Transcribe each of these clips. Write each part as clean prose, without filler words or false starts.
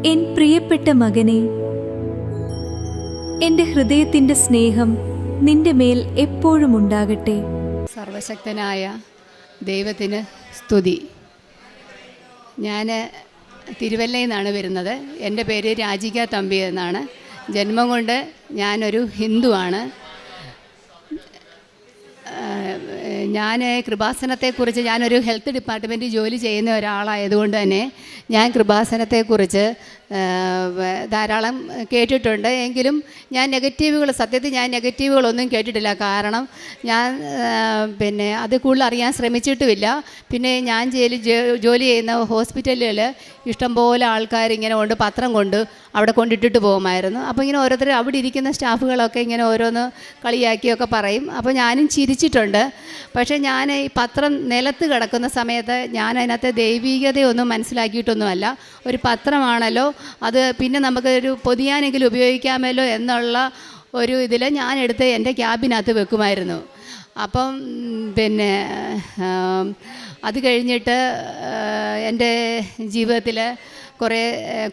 N പ്രിയപ്പെട്ട മകനെ, എൻ്റെ ഹൃദയത്തിൻ്റെ സ്നേഹം നിന്റെ മേൽ എപ്പോഴും ഉണ്ടാകട്ടെ. സർവശക്തനായ ദൈവത്തിന് സ്തുതി. ഞാൻ തിരുവല്ലയിൽ നിന്നാണ് വരുന്നത്. എൻ്റെ പേര് രാജിക തമ്പി എന്നാണ്. ജന്മം കൊണ്ട് ഞാനൊരു ഹിന്ദുവാണ്. ഞാൻ കൃപാസനത്തെക്കുറിച്ച്, ഞാനൊരു ഹെൽത്ത് ഡിപ്പാർട്ട്മെൻറ്റിൽ ജോലി ചെയ്യുന്ന ഒരാളായതുകൊണ്ട് തന്നെ ഞാൻ കൃപാസനത്തെക്കുറിച്ച് ധാരാളം കേട്ടിട്ടുണ്ട്. എങ്കിലും സത്യത്തിൽ ഞാൻ നെഗറ്റീവുകളൊന്നും കേട്ടിട്ടില്ല. കാരണം ഞാൻ അത് കൂടുതൽ അറിയാൻ ശ്രമിച്ചിട്ടുമില്ല. പിന്നെ ഞാൻ ജോലി ചെയ്യുന്ന ഹോസ്പിറ്റലുകളിൽ ഇഷ്ടംപോലെ ആൾക്കാരിങ്ങനെ കൊണ്ട് പത്രം കൊണ്ട് അവിടെ കൊണ്ടിട്ടിട്ട് പോകുമായിരുന്നു. അപ്പോൾ ഇങ്ങനെ ഓരോരുത്തർ അവിടെ ഇരിക്കുന്ന സ്റ്റാഫുകളൊക്കെ ഇങ്ങനെ ഓരോന്ന് കളിയാക്കിയൊക്കെ പറയും. അപ്പോൾ ഞാനും ചിരിച്ചിട്ടുണ്ട്. പക്ഷേ ഞാൻ ഈ പത്രം നിലത്ത് കിടക്കുന്ന സമയത്ത് ഞാൻ അതിനകത്ത് ദൈവികതയൊന്നും മനസ്സിലാക്കിയിട്ടൊന്നുമല്ല. ഒരു പത്രമാണല്ലോ, അത് പിന്നെ നമുക്കൊരു പൊതിയാനെങ്കിലും ഉപയോഗിക്കാമല്ലോ എന്നുള്ള ഒരു ഇതിൽ ഞാനെടുത്ത് എൻ്റെ ക്യാബിനകത്ത് വെക്കുമായിരുന്നു. അപ്പം അത് കഴിഞ്ഞിട്ട് എൻ്റെ ജീവിതത്തിൽ കുറേ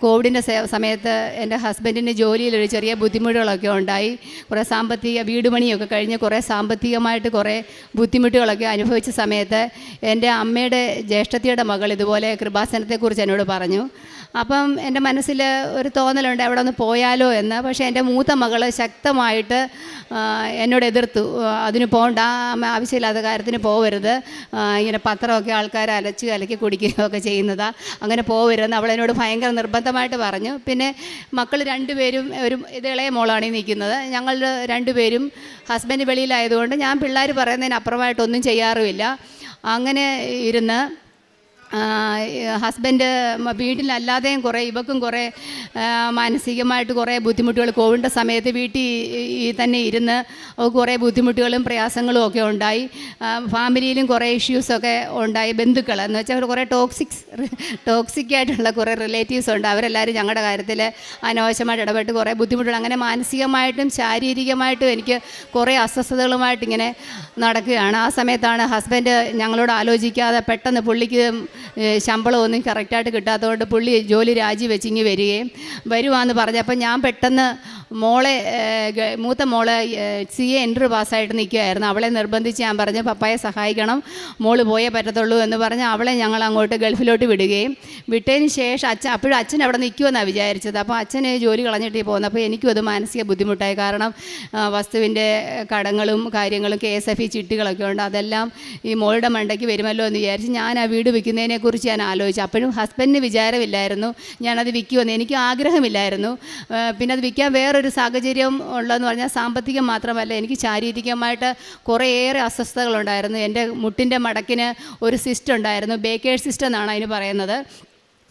കോവിഡിൻ്റെ സമയത്ത് എൻ്റെ ഹസ്ബൻഡിന് ജോലിയിലൊരു ചെറിയ ബുദ്ധിമുട്ടുകളൊക്കെ ഉണ്ടായി. കുറേ വീട് പണിയൊക്കെ കഴിഞ്ഞ് കുറേ സാമ്പത്തികമായിട്ട് കുറേ ബുദ്ധിമുട്ടുകളൊക്കെ അനുഭവിച്ച സമയത്ത് എൻ്റെ അമ്മയുടെ ജ്യേഷ്ഠത്തിയുടെ മകൾ ഇതുപോലെ കൃപാസനത്തെക്കുറിച്ച് എന്നോട് പറഞ്ഞു. അപ്പം എൻ്റെ മനസ്സിൽ ഒരു തോന്നലുണ്ട് അവിടെ ഒന്ന് പോയാലോ എന്ന്. പക്ഷേ എൻ്റെ മൂത്ത മകൾ ശക്തമായിട്ട് എന്നോട് എതിർത്തു. അതിന് പോകണ്ട, ആവശ്യമില്ലാത്ത കാര്യത്തിന് പോകരുത്, ഇങ്ങനെ പത്രമൊക്കെ ആൾക്കാർ അലക്കി കുടിക്കുകയൊക്കെ ചെയ്യുന്നതാണ്, അങ്ങനെ പോകരുതെന്ന് അവളെന്നോട് ഭയങ്കര നിർബന്ധമായിട്ട് പറഞ്ഞു. പിന്നെ മക്കൾ രണ്ടുപേരും, ഇളയ മോളാണ് ഈ നിൽക്കുന്നത്. ഞങ്ങൾ രണ്ടുപേരും ഹസ്ബൻഡ് വെളിയിലായതുകൊണ്ട് ഞാൻ പിള്ളേർ പറയുന്നതിനപ്പുറമായിട്ടൊന്നും ചെയ്യാറുമില്ല. അങ്ങനെ ഇരുന്ന് ഹസ്ബൻഡ് വീട്ടിലല്ലാതെയും ഇവക്കും കുറേ മാനസികമായിട്ട് കുറേ ബുദ്ധിമുട്ടുകൾ, കോവിഡിൻ്റെ സമയത്ത് വീട്ടിൽ തന്നെ ഇരുന്ന് കുറേ ബുദ്ധിമുട്ടുകളും പ്രയാസങ്ങളും ഒക്കെ ഉണ്ടായി. ഫാമിലിയിലും കുറേ ഇഷ്യൂസൊക്കെ ഉണ്ടായി. ബന്ധുക്കൾ എന്ന് വെച്ചാൽ കുറേ ടോക്സിക്കായിട്ടുള്ള കുറേ റിലേറ്റീവ്സ് ഉണ്ട്. അവരെല്ലാവരും ഞങ്ങളുടെ കാര്യത്തിൽ അനാവശ്യമായിട്ട് ഇടപെട്ട് കുറേ ബുദ്ധിമുട്ടുകൾ, അങ്ങനെ മാനസികമായിട്ടും ശാരീരികമായിട്ടും എനിക്ക് കുറേ അസ്വസ്ഥതകളുമായിട്ട് ഇങ്ങനെ നടക്കുകയാണ്. ആ സമയത്താണ് ഹസ്ബൻഡ് ഞങ്ങളോട് ആലോചിക്കാതെ പെട്ടെന്ന് പുള്ളിക്ക് ശമ്പളമൊന്നും കറക്റ്റായിട്ട് കിട്ടാത്തതുകൊണ്ട് പുള്ളി ജോലി രാജിവെച്ച് ഇങ്ങ് വരുവാന്ന് പറഞ്ഞപ്പോൾ ഞാൻ പെട്ടെന്ന് മൂത്ത മോളെ CA എൻട്രി പാസ്സായിട്ട് നിൽക്കുകയായിരുന്നു. അവളെ നിർബന്ധിച്ച് ഞാൻ പറഞ്ഞു, പപ്പായെ സഹായിക്കണം, മോള് പോയേ പറ്റത്തുള്ളൂ എന്ന് പറഞ്ഞ് അവളെ ഞങ്ങൾ അങ്ങോട്ട് ഗൾഫിലോട്ട് വിട്ടതിന് ശേഷം അപ്പോഴും അച്ഛൻ അവിടെ നിൽക്കുമെന്നാണ് വിചാരിച്ചത്. അപ്പോൾ അച്ഛന് ജോലി കളഞ്ഞിട്ട് പോകുന്നപ്പോൾ എനിക്കും അത് മാനസിക ബുദ്ധിമുട്ടായി. കാരണം വസ്തുവിൻ്റെ കടങ്ങളും കാര്യങ്ങളും KSFE ചിട്ടികളൊക്കെ ഉണ്ട്. അതെല്ലാം ഈ മോളുടെ മണ്ടയ്ക്ക് വരുമല്ലോ എന്ന് വിചാരിച്ച് ഞാൻ ആ വീട് വിൽക്കുന്നതിനെക്കുറിച്ച് ഞാൻ ആലോചിച്ചു. അപ്പോഴും ഹസ്ബൻഡിന് വിചാരമില്ലായിരുന്നു ഞാനത് വിൽക്കുമെന്ന്. എനിക്ക് ആഗ്രഹമില്ലായിരുന്നു. പിന്നെ അത് വിൽക്കാൻ വേറൊരു സാഹചര്യം ഉള്ളതെന്ന് പറഞ്ഞാൽ സാമ്പത്തികം മാത്രമല്ല, എനിക്ക് ശാരീരികമായിട്ട് കുറേയേറെ അസ്വസ്ഥതകളുണ്ടായിരുന്നു. എൻ്റെ മുട്ടിൻ്റെ മടക്കിന് ഒരു സിസ്റ്റ് ഉണ്ടായിരുന്നു. ബേക്കേഴ്സ് സിസ്റ്റ് എന്നാണ് അതിന് പറയുന്നത്.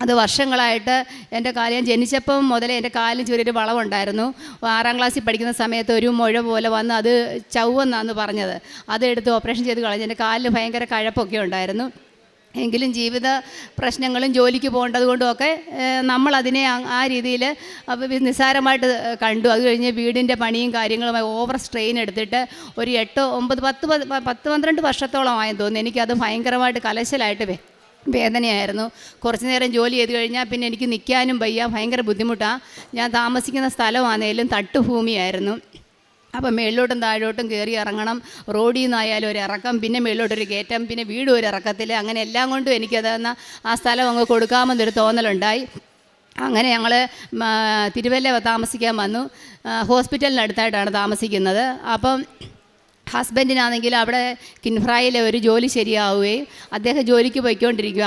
അത് വർഷങ്ങളായിട്ട് എൻ്റെ ഞാൻ ജനിച്ചപ്പം മുതലേ എൻ്റെ കാലിന് ചെറിയൊരു വളവുണ്ടായിരുന്നു. 6ാം ക്ലാസ്സിൽ പഠിക്കുന്ന സമയത്ത് ഒരു മുഴ പോലെ വന്ന് അത് ചവ്വെന്നാണ് പറഞ്ഞത്. അതെടുത്ത് ഓപ്പറേഷൻ ചെയ്ത് കളഞ്ഞു. എൻ്റെ കാലിന് ഭയങ്കര കഴപ്പൊക്കെ ഉണ്ടായിരുന്നു. എങ്കിലും ജീവിത പ്രശ്നങ്ങളും ജോലിക്ക് പോകേണ്ടത് കൊണ്ടുമൊക്കെ നമ്മളതിനെ ആ രീതിയിൽ നിസ്സാരമായിട്ട് കണ്ടു. അത് കഴിഞ്ഞ് വീടിൻ്റെ പണിയും കാര്യങ്ങളുമായി ഓവർ സ്ട്രെയിൻ എടുത്തിട്ട് ഒരു 8, 9, 10, 12 വർഷത്തോളമായെന്ന് തോന്നുന്നു. എനിക്കത് ഭയങ്കരമായിട്ട് കലശലായിട്ട് വേദനയായിരുന്നു. കുറച്ച് നേരം ജോലി ചെയ്ത് കഴിഞ്ഞാൽ പിന്നെ എനിക്ക് നിൽക്കാനും വയ്യ, ഭയങ്കര ബുദ്ധിമുട്ടാണ്. ഞാൻ താമസിക്കുന്ന സ്ഥലമാണെങ്കിലും തട്ടുഭൂമിയായിരുന്നു. അപ്പം മേളിലോട്ടും താഴോട്ടും കയറി ഇറങ്ങണം, റോഡിൽ നിന്നായാലും ഒരു ഇറക്കം, പിന്നെ മേളിലോട്ടൊരു കയറ്റം, പിന്നെ വീടും ഒരു ഇറക്കത്തിൽ, അങ്ങനെ എല്ലാം കൊണ്ടും എനിക്കതെന്ന് ആ സ്ഥലം അങ്ങ് കൊടുക്കാമെന്നൊരു തോന്നലുണ്ടായി. അങ്ങനെ ഞങ്ങൾ തിരുവല്ല താമസിക്കാൻ വന്നു. ഹോസ്പിറ്റലിനടുത്തായിട്ടാണ് താമസിക്കുന്നത്. അപ്പം ഹസ്ബൻഡിനാണെങ്കിൽ അവിടെ കിൻഫ്രായിൽ ഒരു ജോലി ശരിയാവുകയും അദ്ദേഹം ജോലിക്ക് പോയിക്കൊണ്ടിരിക്കും.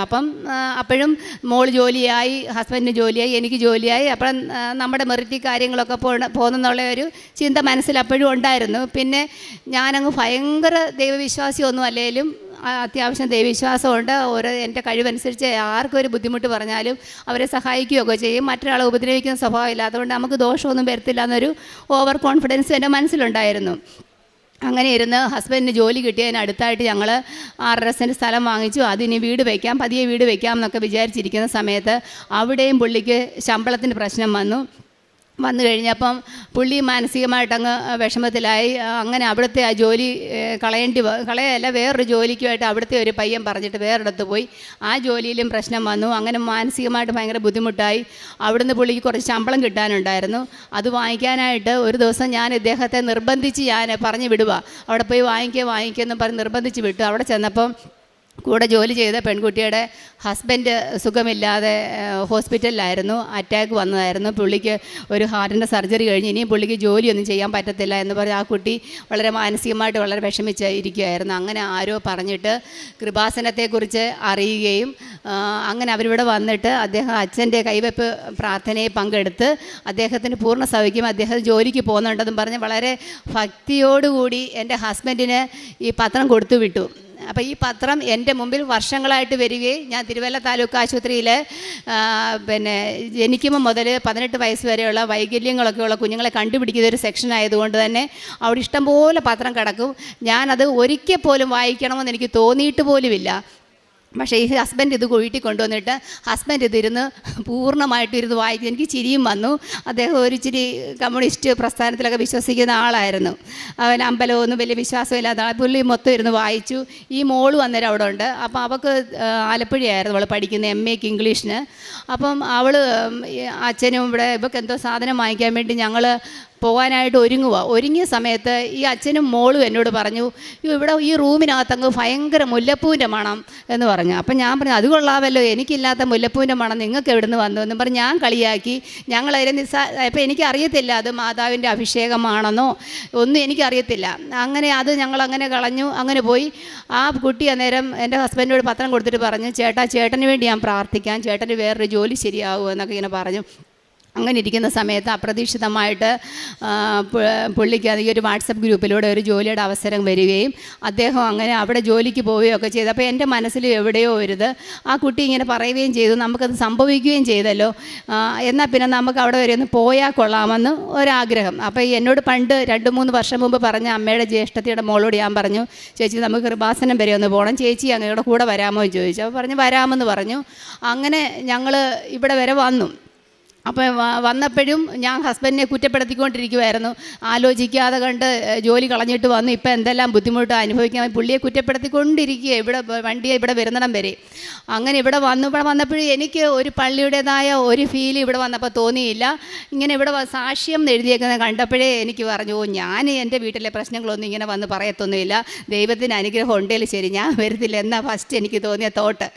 അപ്പോഴും മോൾ ജോലിയായി, ഹസ്ബൻഡിന് ജോലിയായി, എനിക്ക് ജോലിയായി. അപ്പം നമ്മുടെ മെറിറ്റ് കാര്യങ്ങളൊക്കെ പോകുന്നുള്ള ഒരു ചിന്ത മനസ്സിൽ അപ്പോഴും ഉണ്ടായിരുന്നു. പിന്നെ ഞാനങ്ങ് ഭയങ്കര ദൈവവിശ്വാസിയൊന്നും അല്ലെങ്കിലും അത്യാവശ്യം ദൈവവിശ്വാസമുണ്ട്. എൻ്റെ കഴിവനുസരിച്ച് ആർക്കും ഒരു ബുദ്ധിമുട്ട് പറഞ്ഞാലും അവരെ സഹായിക്കുകയൊക്കെ ചെയ്യും. മറ്റൊരാളെ ഉപദ്രവിക്കുന്ന സ്വഭാവം ഇല്ലാത്തതുകൊണ്ട് നമുക്ക് ദോഷമൊന്നും വരത്തില്ല എന്നൊരു ഓവർ കോൺഫിഡൻസ് എൻ്റെ മനസ്സിലുണ്ടായിരുന്നു. അങ്ങനെ ഇരുന്ന് ഹസ്ബൻഡിന് ജോലി കിട്ടിയതിനടുത്തായിട്ട് ഞങ്ങൾ 6.5 സെൻറ്റ് സ്ഥലം വാങ്ങിച്ചു. അതിന് പതിയെ വീട് വയ്ക്കാം എന്നൊക്കെ വിചാരിച്ചിരിക്കുന്ന സമയത്ത് അവിടെയും പുള്ളിക്ക് ശമ്പളത്തിന് പ്രശ്നം വന്നു. വന്നു കഴിഞ്ഞപ്പം പുള്ളി മാനസികമായിട്ടങ്ങ് വിഷമത്തിലായി. അങ്ങനെ അവിടുത്തെ ആ ജോലി കളയല്ല വേറൊരു ജോലിക്കുമായിട്ട് അവിടുത്തെ ഒരു പയ്യൻ പറഞ്ഞിട്ട് വേറൊരിടത്ത് പോയി. ആ ജോലിയിലും പ്രശ്നം വന്നു. അങ്ങനെ മാനസികമായിട്ട് ഭയങ്കര ബുദ്ധിമുട്ടായി. അവിടുന്ന് പുള്ളിക്ക് കുറച്ച് ശമ്പളം കിട്ടാനുണ്ടായിരുന്നു. അത് വാങ്ങിക്കാനായിട്ട് ഒരു ദിവസം ഞാൻ ഇദ്ദേഹത്തെ നിർബന്ധിച്ച് ഞാൻ പറഞ്ഞു വിടുക, അവിടെ പോയി വാങ്ങിക്കുമെന്ന് പറഞ്ഞ് നിർബന്ധിച്ച് വിട്ടു. അവിടെ ചെന്നപ്പം കൂടെ ജോലി ചെയ്ത പെൺകുട്ടിയുടെ ഹസ്ബൻഡ് സുഖമില്ലാതെ ഹോസ്പിറ്റലിലായിരുന്നു, അറ്റാക്ക് വന്നതായിരുന്നു. പുള്ളിക്ക് ഒരു ഹാർട്ടിൻ്റെ സർജറി കഴിഞ്ഞ് ഇനിയും പുള്ളിക്ക് ജോലിയൊന്നും ചെയ്യാൻ പറ്റത്തില്ല എന്ന് പറഞ്ഞ് ആ കുട്ടി വളരെ മാനസികമായിട്ട് വളരെ വിഷമിച്ചിരിക്കുകയായിരുന്നു. അങ്ങനെ ആരോ പറഞ്ഞിട്ട് കൃപാസനത്തെക്കുറിച്ച് അറിയുകയും അങ്ങനെ അവരിവിടെ വന്നിട്ട് അദ്ദേഹം അച്ഛൻ്റെ കൈവെപ്പ് പ്രാർത്ഥനയിൽ പങ്കെടുത്ത് അദ്ദേഹത്തിന് പൂർണ്ണ സൗഖ്യം, അദ്ദേഹം ജോലിക്ക് പോകുന്നുണ്ടെന്നും പറഞ്ഞ് വളരെ ഭക്തിയോടുകൂടി എൻ്റെ ഹസ്ബൻഡിന് ഈ പത്രം കൊടുത്തു വിട്ടു. അപ്പോൾ ഈ പത്രം എൻ്റെ മുമ്പിൽ വർഷങ്ങളായിട്ട് വരികയും ഞാൻ തിരുവല്ല താലൂക്ക് ആശുപത്രിയിൽ ജനിക്കുമ്പോൾ മുതൽ 18 വയസ്സ് വരെയുള്ള വൈകല്യങ്ങളൊക്കെ ഉള്ള കുഞ്ഞുങ്ങളെ കണ്ടുപിടിക്കുന്ന ഒരു സെക്ഷൻ ആയതുകൊണ്ട് തന്നെ അവിടെ ഇഷ്ടംപോലെ പത്രം കിടക്കും. ഞാനത് ഒരിക്കൽ പോലും വായിക്കണമെന്ന് എനിക്ക് തോന്നിയിട്ട് പോലുമില്ല. പക്ഷേ ഈ ഹസ്ബൻഡ് ഇത് വീട്ടിൽ കൊണ്ടുവന്നിട്ട് ഹസ്ബൻഡ് ഇതിരുന്ന് പൂർണ്ണമായിട്ട് ഇരുന്ന് വായിക്കും. എനിക്ക് ചിരിയും വന്നു. അദ്ദേഹം ഒരു ഇച്ചിരി കമ്മ്യൂണിസ്റ്റ് പ്രസ്ഥാനത്തിലൊക്കെ വിശ്വസിക്കുന്ന ആളായിരുന്നു. അവൻ അമ്പലമൊന്നും വലിയ വിശ്വാസമില്ലാത്ത ആൾ. പുള്ളി മൊത്തം ഇരുന്ന് വായിച്ചു. ഈ മോള് അന്നേരം അവിടെ ഉണ്ട്. അപ്പം അവൾക്ക് ആലപ്പുഴയായിരുന്നു അവൾ പഠിക്കുന്നത്, MA ഇംഗ്ലീഷിന്. അപ്പം അവൾ അച്ഛനും ഇവിടെ ഇവൾക്ക് എന്തോ സാധനം വാങ്ങിക്കാൻ വേണ്ടി ഞങ്ങൾ പോകാനായിട്ട് ഒരുങ്ങിയ സമയത്ത് ഈ അച്ഛനും മോളും എന്നോട് പറഞ്ഞു, ഇവിടെ ഈ റൂമിനകത്തങ്ങ് ഭയങ്കര മുല്ലപ്പൂവിൻ്റെ മണം എന്ന് പറഞ്ഞു. അപ്പം ഞാൻ പറഞ്ഞു, അത് കൊള്ളാമല്ലോ, എനിക്കില്ലാത്ത മുല്ലപ്പൂവിൻ്റെ മണം നിങ്ങൾക്ക് എവിടെ നിന്ന് വന്നു എന്നും പറഞ്ഞ് ഞാൻ കളിയാക്കി. ഞങ്ങളതിനെ അപ്പം എനിക്കറിയത്തില്ല അത് മാതാവിൻ്റെ അഭിഷേകമാണെന്നോ ഒന്നും എനിക്കറിയത്തില്ല. അങ്ങനെ അത് ഞങ്ങളങ്ങനെ കളഞ്ഞു. അങ്ങനെ പോയി. ആ കുട്ടി അന്നേരം എൻ്റെ ഹസ്ബൻഡിനോട് പത്രം കൊടുത്തിട്ട് പറഞ്ഞു, ചേട്ടന് വേണ്ടി ഞാൻ പ്രാർത്ഥിക്കാം, ചേട്ടന് വേറൊരു ജോലി ശരിയാവുമോ എന്നൊക്കെ ഇങ്ങനെ പറഞ്ഞു. അങ്ങനെ ഇരിക്കുന്ന സമയത്ത് അപ്രതീക്ഷിതമായിട്ട് പുള്ളിക്ക് ഈ ഒരു വാട്സപ്പ് ഗ്രൂപ്പിലൂടെ ഒരു ജോലിയുടെ അവസരം വരികയും അദ്ദേഹം അങ്ങനെ അവിടെ ജോലിക്ക് പോവുകയൊക്കെ ചെയ്തു. അപ്പോൾ എൻ്റെ മനസ്സിൽ എവിടെയോ ഒരുത് ആ കുട്ടി ഇങ്ങനെ പറയുകയും ചെയ്തു, നമുക്കത് സംഭവിക്കുകയും ചെയ്തല്ലോ, എന്നാൽ പിന്നെ നമുക്ക് അവിടെ വരെ ഒന്ന് പോയാൽ കൊള്ളാമെന്ന് ഒരാഗ്രഹം. അപ്പോൾ എന്നോട് പണ്ട് 2-3 വർഷം മുമ്പ് പറഞ്ഞ അമ്മയുടെ ജ്യേഷ്ഠത്തിയുടെ മോളോട് ഞാൻ പറഞ്ഞു, ചേച്ചി നമുക്ക് കൃപാസനം വരെ ഒന്ന് പോകണം, ചേച്ചി അങ്ങയുടെ കൂടെ വരാമോ എന്ന് ചോദിച്ചു. അപ്പോൾ പറഞ്ഞു വരാമെന്ന് പറഞ്ഞു. അങ്ങനെ ഞങ്ങൾ ഇവിടെ വരെ വന്നു. അപ്പോൾ വന്നപ്പോഴും ഞാൻ ഹസ്ബൻഡിനെ കുറ്റപ്പെടുത്തിക്കൊണ്ടിരിക്കുമായിരുന്നു. ആലോചിക്കാതെ കണ്ട് ജോലി കളഞ്ഞിട്ട് വന്നു, ഇപ്പം എന്തെല്ലാം ബുദ്ധിമുട്ട് അനുഭവിക്കാൻ പുള്ളിയെ കുറ്റപ്പെടുത്തിക്കൊണ്ടിരിക്കുക ഇവിടെ വണ്ടിയെ ഇവിടെ വരുന്നിടം വരെ. അങ്ങനെ ഇവിടെ വന്നപ്പോഴും എനിക്ക് ഒരു പള്ളിയുടേതായ ഒരു ഫീൽ ഇവിടെ വന്നപ്പോൾ തോന്നിയില്ല. ഇങ്ങനെ ഇവിടെ സാക്ഷ്യം എഴുതിയേക്കുന്നത് കണ്ടപ്പോഴേ എനിക്ക് പറഞ്ഞു, ഞാൻ എൻ്റെ വീട്ടിലെ പ്രശ്നങ്ങളൊന്നും ഇങ്ങനെ വന്ന് പറയത്തൊന്നുമില്ല, ദൈവത്തിന് അനുഗ്രഹം ഉണ്ടെങ്കിൽ ശരി ഞാൻ വരുന്നില്ല എന്നാ ഫസ്റ്റ് എനിക്ക് തോന്നിയ തോട്ട്.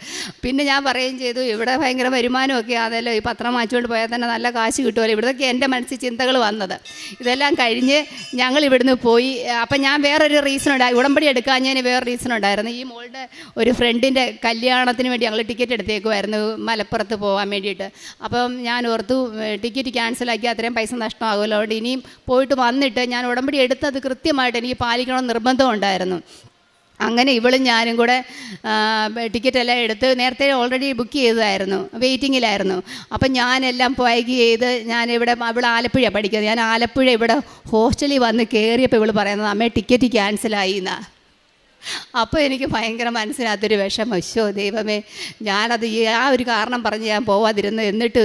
പിന്നെ ഞാൻ പറയുകയും ചെയ്തു, ഇവിടെ ഭയങ്കര വരുമാനമൊക്കെ ആണല്ലോ, ഈ പത്രം വാങ്ങിച്ചുകൊണ്ട് പോയാൽ നല്ല കാശ് കിട്ടുമല്ലോ. ഇവിടേക്ക് എൻ്റെ മനസ്സിൽ ചിന്തകൾ വന്നത്. ഇതെല്ലാം കഴിഞ്ഞ് ഞങ്ങൾ ഇവിടുന്ന് പോയി. അപ്പം ഞാൻ വേറൊരു റീസൺ ഉണ്ടായി, ഉടമ്പടി എടുക്കാഞ്ഞതിന് വേറെ റീസൺ ഉണ്ടായിരുന്നു. ഈ മോളുടെ ഒരു ഫ്രണ്ടിൻ്റെ കല്യാണത്തിന് വേണ്ടി ഞങ്ങൾ ടിക്കറ്റ് എടുത്തേക്കുമായിരുന്നു മലപ്പുറത്ത് പോകാൻ വേണ്ടിയിട്ട്. അപ്പം ഞാൻ ഓർത്തു ടിക്കറ്റ് ക്യാൻസലാക്കി അത്രയും പൈസ നഷ്ടമാകുമല്ലോ, അതുകൊണ്ട് ഇനിയും പോയിട്ട് വന്നിട്ട് ഞാൻ ഉടമ്പടി എടുത്തത് കൃത്യമായിട്ട് എനിക്ക് പാലിക്കണമെന്ന് നിർബന്ധമുണ്ടായിരുന്നു. അങ്ങനെ ഇവളും ഞാനും കൂടെ ടിക്കറ്റെല്ലാം എടുത്ത് നേരത്തെ ഓൾറെഡി ബുക്ക് ചെയ്തതായിരുന്നു, വെയിറ്റിങ്ങിലായിരുന്നു. അപ്പം ഞാനെല്ലാം പാക്ക് ചെയ്ത് ഞാനിവിടെ ഇവിടെ ആലപ്പുഴ പഠിക്കുന്നത്, ഞാൻ ആലപ്പുഴ ഇവിടെ ഹോസ്റ്റലിൽ വന്ന് കയറിയപ്പോൾ ഇവൾ പറയുന്നത് അമ്മേ ടിക്കറ്റ് ക്യാൻസലായി എന്നാണ്. അപ്പോൾ എനിക്ക് ഭയങ്കര മനസ്സിനകത്തൊരു വിഷമം, ശോ ദൈവമേ ഞാനത് ആ ഒരു കാരണം പറഞ്ഞ് ഞാൻ പോവാതിരുന്നു. എന്നിട്ട്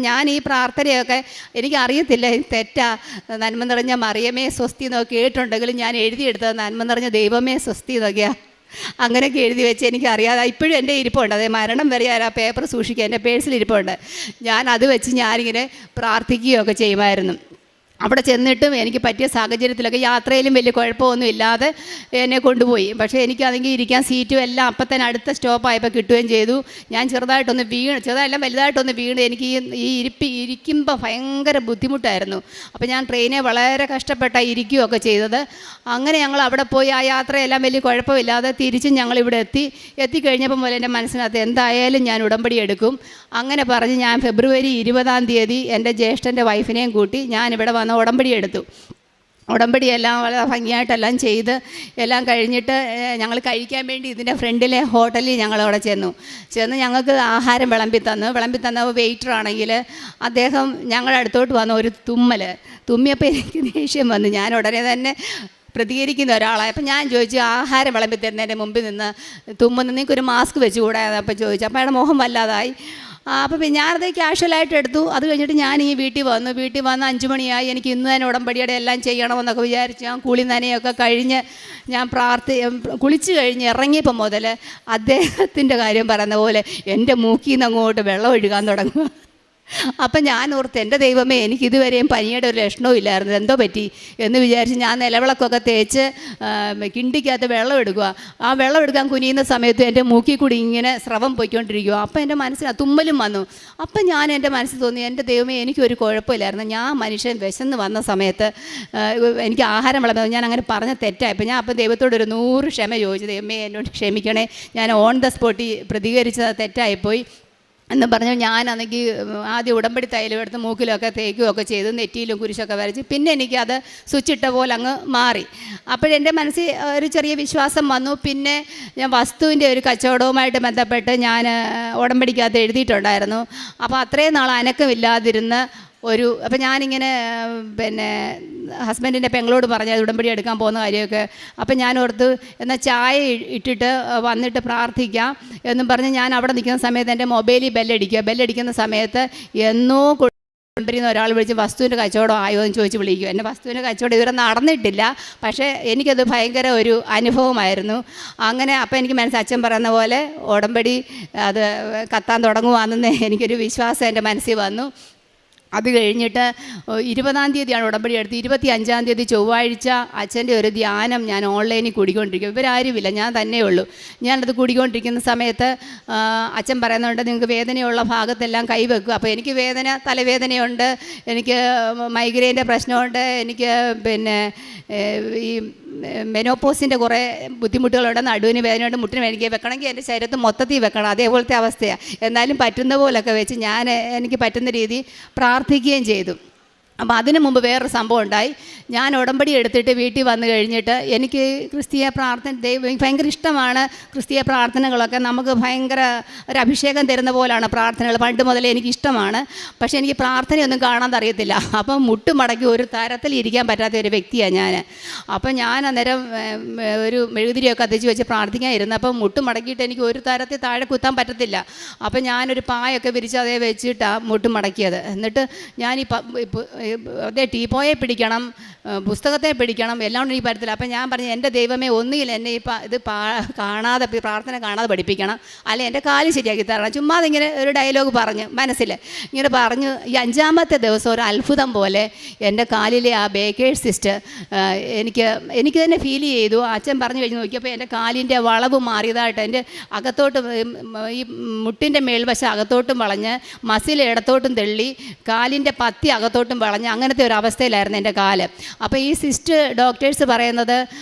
ഞാൻ ഈ പ്രാർത്ഥനയൊക്കെ എനിക്കറിയത്തില്ല തെറ്റാ. നന്മ നിറഞ്ഞ മറിയമേ സ്വസ്തി എന്നൊക്കെ കേട്ടിട്ടുണ്ടെങ്കിലും ഞാൻ എഴുതിയെടുത്തത് നന്മ നിറഞ്ഞ ദൈവമേ സ്വസ്തി എന്നൊക്കെയാണ്. അങ്ങനെയൊക്കെ എഴുതി വെച്ച് എനിക്കറിയാതെ ഇപ്പോഴും എൻ്റെ ഇരിപ്പുണ്ട്, അതേ മരണം വരെ ഞാൻ ആ പേപ്പർ സൂക്ഷിക്കുക, എൻ്റെ പേഴ്സിൽ ഇരിപ്പുണ്ട്. ഞാൻ അത് വെച്ച് ഞാനിങ്ങനെ പ്രാർത്ഥിക്കുകയൊക്കെ ചെയ്യുമായിരുന്നു. അവിടെ ചെന്നിട്ടും എനിക്ക് പറ്റിയ സാഹചര്യത്തിലൊക്കെ യാത്രയിലും വലിയ കുഴപ്പമൊന്നും ഇല്ലാതെ എന്നെ കൊണ്ടുപോയി. പക്ഷേ എനിക്കാണെങ്കിൽ ഇരിക്കാൻ സീറ്റും എല്ലാം അപ്പം തന്നെ അടുത്ത സ്റ്റോപ്പായപ്പോൾ കിട്ടുകയും ചെയ്തു. ഞാൻ ചെറുതായിട്ടൊന്ന് വലുതായിട്ടൊന്ന് വീണ് എനിക്ക് ഈ ഇരിക്കുമ്പോൾ ഭയങ്കര ബുദ്ധിമുട്ടായിരുന്നു. അപ്പോൾ ഞാൻ ട്രെയിനെ വളരെ കഷ്ടപ്പെട്ടാണ് ഇരിക്കുകയൊക്കെ ചെയ്തത്. അങ്ങനെ ഞങ്ങൾ അവിടെ പോയി ആ യാത്രയെല്ലാം വലിയ കുഴപ്പമില്ലാതെ തിരിച്ചും ഞങ്ങളിവിടെ എത്തിക്കഴിഞ്ഞപ്പോൾ മുതൽ എൻ്റെ മനസ്സിനകത്ത് എന്തായാലും ഞാൻ ഉടമ്പടി എടുക്കും. അങ്ങനെ പറഞ്ഞ് ഞാൻ ഫെബ്രുവരി 20-ാം തീയതി എൻ്റെ ജ്യേഷ്ഠൻ്റെ വൈഫിനെയും കൂട്ടി ഞാനിവിടെ വന്ന് ഉടമ്പടി എടുത്തു. ഉടമ്പടിയെല്ലാം വളരെ ഭംഗിയായിട്ടെല്ലാം ചെയ്ത് എല്ലാം കഴിഞ്ഞിട്ട് ഞങ്ങൾ കഴിക്കാൻ വേണ്ടി ഇതിൻ്റെ ഫ്രണ്ടിലെ ഹോട്ടലിൽ ഞങ്ങളവിടെ ചെന്ന് ഞങ്ങൾക്ക് ആഹാരം വിളമ്പി തന്ന വെയിറ്ററാണെങ്കിൽ അദ്ദേഹം ഞങ്ങളുടെ അടുത്തോട്ട് വന്ന ഒരു തുമ്മിയപ്പോൾ എനിക്ക് ദേഷ്യം വന്നു. ഞാൻ ഉടനെ തന്നെ പ്രതികരിക്കുന്ന ഒരാളാണ്. അപ്പം ഞാൻ ചോദിച്ചു, ആഹാരം വിളമ്പി തരുന്നതിൻ്റെ മുമ്പിൽ നിന്ന് തുമ്മുന്ന നിങ്ങൾക്കൊരു മാസ്ക് വെച്ച് കൂടാതെ അപ്പം ചോദിച്ചു. അപ്പോൾ അയാളുടെ മുഖം വല്ലാതായി. അപ്പോൾ ഞാനത് ക്യാഷ്വലായിട്ട് എടുത്തു. അത് കഴിഞ്ഞിട്ട് ഞാൻ ഈ വീട്ടിൽ വന്നു 5 മണിയായി. എനിക്ക് ഇന്ന് തന്നെ ഉടമ്പടിയുടെ എല്ലാം ചെയ്യണമെന്നൊക്കെ വിചാരിച്ച് ഞാൻ കുളി നനയൊക്കെ കഴിഞ്ഞ് ഞാൻ കുളിച്ച് കഴിഞ്ഞ് ഇറങ്ങിയപ്പോൾ മുതൽ അദ്ദേഹത്തിൻ്റെ കാര്യം പറയുന്ന പോലെ എൻ്റെ മൂക്കിൽ നിന്ന് അങ്ങോട്ട് വെള്ളം ഒഴുകാൻ തുടങ്ങുക. അപ്പം ഞാൻ ഓർത്ത് എൻ്റെ ദൈവമേ, എനിക്കിതുവരെയും പനിയുടെ ഒരു ലക്ഷണവും ഇല്ലായിരുന്നു, എന്തോ പറ്റി എന്ന് വിചാരിച്ച് ഞാൻ നിലവിളക്കൊക്കെ തേച്ച് കിണ്ടിക്കകത്ത് വെള്ളം എടുക്കുക. ആ വെള്ളം എടുക്കാൻ കുനിയുന്ന സമയത്ത് എൻ്റെ മൂക്കിൽ കൂടി ഇങ്ങനെ സ്രവം പോയിക്കൊണ്ടിരിക്കുക. അപ്പം എൻ്റെ മനസ്സിൽ തുമ്മലും വന്നു. അപ്പം ഞാൻ എൻ്റെ മനസ്സിൽ തോന്നി, എൻ്റെ ദൈവമേ എനിക്കൊരു കുഴപ്പമില്ലായിരുന്നു. ഞാൻ മനുഷ്യൻ വിശന്ന് വന്ന സമയത്ത് എനിക്ക് ആഹാരം വിളമ്പുന്നത് ഞാൻ അങ്ങനെ പറഞ്ഞ തെറ്റായപ്പോൾ ഞാൻ അപ്പം ദൈവത്തോടൊരു 100 ക്ഷമ ചോദിച്ചു. ദൈവമേ എന്നോട് ക്ഷമിക്കണേ, ഞാൻ ഓൺ ദ സ്പോട്ടിൽ പ്രതികരിച്ചത് തെറ്റായിപ്പോയി എന്ന് പറഞ്ഞു. ഞാനാണെങ്കിൽ ആദ്യം ഉടമ്പടി തൈലം എടുത്ത് മൂക്കിലൊക്കെ തേക്കുകയൊക്കെ ചെയ്ത് നെറ്റിയിലും കുരിശൊക്കെ വരച്ച് പിന്നെ എനിക്കത് സ്വിച്ചിട്ട പോലെ അങ്ങ് മാറി. അപ്പോഴെൻ്റെ മനസ്സിൽ ഒരു ചെറിയ വിശ്വാസം വന്നു. പിന്നെ ഞാൻ വസ്തുവിൻ്റെ ഒരു കച്ചവടവുമായിട്ട് ബന്ധപ്പെട്ട് ഞാൻ ഉടമ്പടിക്കകത്ത് എഴുതിയിട്ടുണ്ടായിരുന്നു. അപ്പോൾ അത്രയും നാൾ അനക്കമില്ലാതിരുന്ന് അപ്പം ഞാനിങ്ങനെ പിന്നെ ഹസ്ബൻഡിൻ്റെ പെങ്ങളോട് പറഞ്ഞത് ഉടമ്പടി എടുക്കാൻ പോകുന്ന കാര്യമൊക്കെ. അപ്പം ഞാൻ ഓർത്ത് എന്നാൽ ചായ ഇട്ടിട്ട് വന്നിട്ട് പ്രാർത്ഥിക്കാം എന്നും പറഞ്ഞ് ഞാൻ അവിടെ നിൽക്കുന്ന സമയത്ത് എൻ്റെ മൊബൈലിൽ ബെല്ലടിക്കുന്ന സമയത്ത് എന്നോ കൊണ്ടുവരുന്ന ഒരാൾ വിളിച്ച് വസ്തുവിൻ്റെ കച്ചവടം ആയോ എന്ന് ചോദിച്ച് വിളിക്കും. എൻ്റെ വസ്തുവിൻ്റെ കച്ചവടം ഇതുവരെ നടന്നിട്ടില്ല, പക്ഷേ എനിക്കത് ഭയങ്കര ഒരു അനുഭവമായിരുന്നു. അങ്ങനെ അപ്പം എനിക്ക് അച്ഛൻ പറയുന്ന പോലെ ഉടമ്പടി അത് കത്താൻ തുടങ്ങുവാണെന്ന് എനിക്കൊരു വിശ്വാസം എൻ്റെ മനസ്സിൽ വന്നു. അത് കഴിഞ്ഞിട്ട് 20-ാം തീയതിയാണ് ഉടമ്പടി എടുത്ത്. 25-ാം തീയതി ചൊവ്വാഴ്ച അച്ഛൻ്റെ ഒരു ധ്യാനം ഞാൻ ഓൺലൈനിൽ കൂടിക്കൊണ്ടിരിക്കും. ഇവരാരുമില്ല, ഞാൻ തന്നെ ഉള്ളൂ. ഞാനത് കൂടിക്കൊണ്ടിരിക്കുന്ന സമയത്ത് അച്ഛൻ പറയുന്നുണ്ട്, നിങ്ങൾക്ക് വേദനയുള്ള ഭാഗത്തെല്ലാം കൈവെക്കുക. അപ്പോൾ എനിക്ക് തലവേദനയുണ്ട്, എനിക്ക് മൈഗ്രെയിൻ്റെ പ്രശ്നമുണ്ട്, എനിക്ക് പിന്നെ ഈ മെനോപ്പോസിൻ്റെ കുറേ ബുദ്ധിമുട്ടുകളുണ്ട്, നടുവിന് വേദനയുണ്ട്, മുട്ടിന് വേദനയ്ക്ക് വെക്കണമെങ്കിൽ എൻ്റെ ശരീരത്ത് മൊത്തത്തിൽ വെക്കണം, അതേപോലത്തെ അവസ്ഥയാണ്. എന്നാലും പറ്റുന്ന പോലൊക്കെ വെച്ച് എനിക്ക് പറ്റുന്ന രീതി പ്രാർത്ഥിക്കുകയും ചെയ്തു. അപ്പോൾ അതിനു മുമ്പ് വേറൊരു സംഭവം ഉണ്ടായി. ഞാൻ ഉടമ്പടി എടുത്തിട്ട് വീട്ടിൽ വന്നു കഴിഞ്ഞിട്ട് എനിക്ക് ക്രിസ്തീയ പ്രാർത്ഥന ഭയങ്കര ഇഷ്ടമാണ്. ക്രിസ്തീയ പ്രാർത്ഥനകളൊക്കെ നമുക്ക് ഭയങ്കര ഒരു അഭിഷേകം തരുന്ന പോലാണ് പ്രാർത്ഥനകൾ. പണ്ട് മുതലേ എനിക്കിഷ്ടമാണ്. പക്ഷേ എനിക്ക് പ്രാർത്ഥനയൊന്നും കാണാൻ അറിയത്തില്ല. അപ്പം മുട്ടുമടക്കി ഒരു തരത്തിൽ ഇരിക്കാൻ പറ്റാത്ത ഒരു വ്യക്തിയാണ് ഞാൻ. അപ്പം ഞാൻ അന്നേരം ഒരു മെഴുകുതിരിയൊക്കെ കത്തിച്ച് വെച്ച് പ്രാർത്ഥിക്കാൻ ഇരുന്നപ്പം മുട്ടുമടക്കിയിട്ട് എനിക്ക് ഒരു തരത്തിൽ താഴെ കുത്താൻ പറ്റത്തില്ല. അപ്പം ഞാനൊരു പായൊക്കെ വിരിച്ച് അതേ വെച്ചിട്ടാണ് മുട്ടുമടക്കിയത്. എന്നിട്ട് ഞാൻ അതേ ടീപ്പോയെ പിടിക്കണം, പുസ്തകത്തെ പിടിക്കണം, എല്ലാം കൊണ്ട് എനിക്ക് പറ്റത്തില്ല. അപ്പം ഞാൻ പറഞ്ഞു, എൻ്റെ ദൈവമേ, ഒന്നുകിൽ എന്നെ ഇത് പ്രാർത്ഥന കാണാതെ പഠിപ്പിക്കണം, അല്ലെ എൻ്റെ കാല് ശരിയാക്കി തരണം. ചുമ്മാ അതിങ്ങനെ ഒരു ഡയലോഗ് പറഞ്ഞ് മനസ്സിൽ ഇങ്ങനെ പറഞ്ഞു. ഈ 5-ാമത്തെ ദിവസം ഒരു അത്ഭുതം പോലെ എൻ്റെ കാലിലെ ആ ബേക്കേഴ്സ് സിസ്റ്റ് എനിക്ക് തന്നെ ഫീൽ ചെയ്തു. അച്ഛൻ പറഞ്ഞു കഴിഞ്ഞ് നോക്കിയപ്പോൾ എൻ്റെ കാലിൻ്റെ വളവ് മാറിയതായിട്ട്, എൻ്റെ അകത്തോട്ട് ഈ മുട്ടിൻ്റെ മേൽവശം അകത്തോട്ടും വളഞ്ഞ് മസിൽ ഇടത്തോട്ടും തെള്ളി കാലിൻ്റെ പത്തി അകത്തോട്ടും വളഞ്ഞ് അങ്ങനത്തെ ഒരു അവസ്ഥയിലായിരുന്നു എൻ്റെ കാല്. അപ്പോൾ ഈ സിസ്റ്റ് ഡോക്ടേഴ്സ് പറയുന്നത്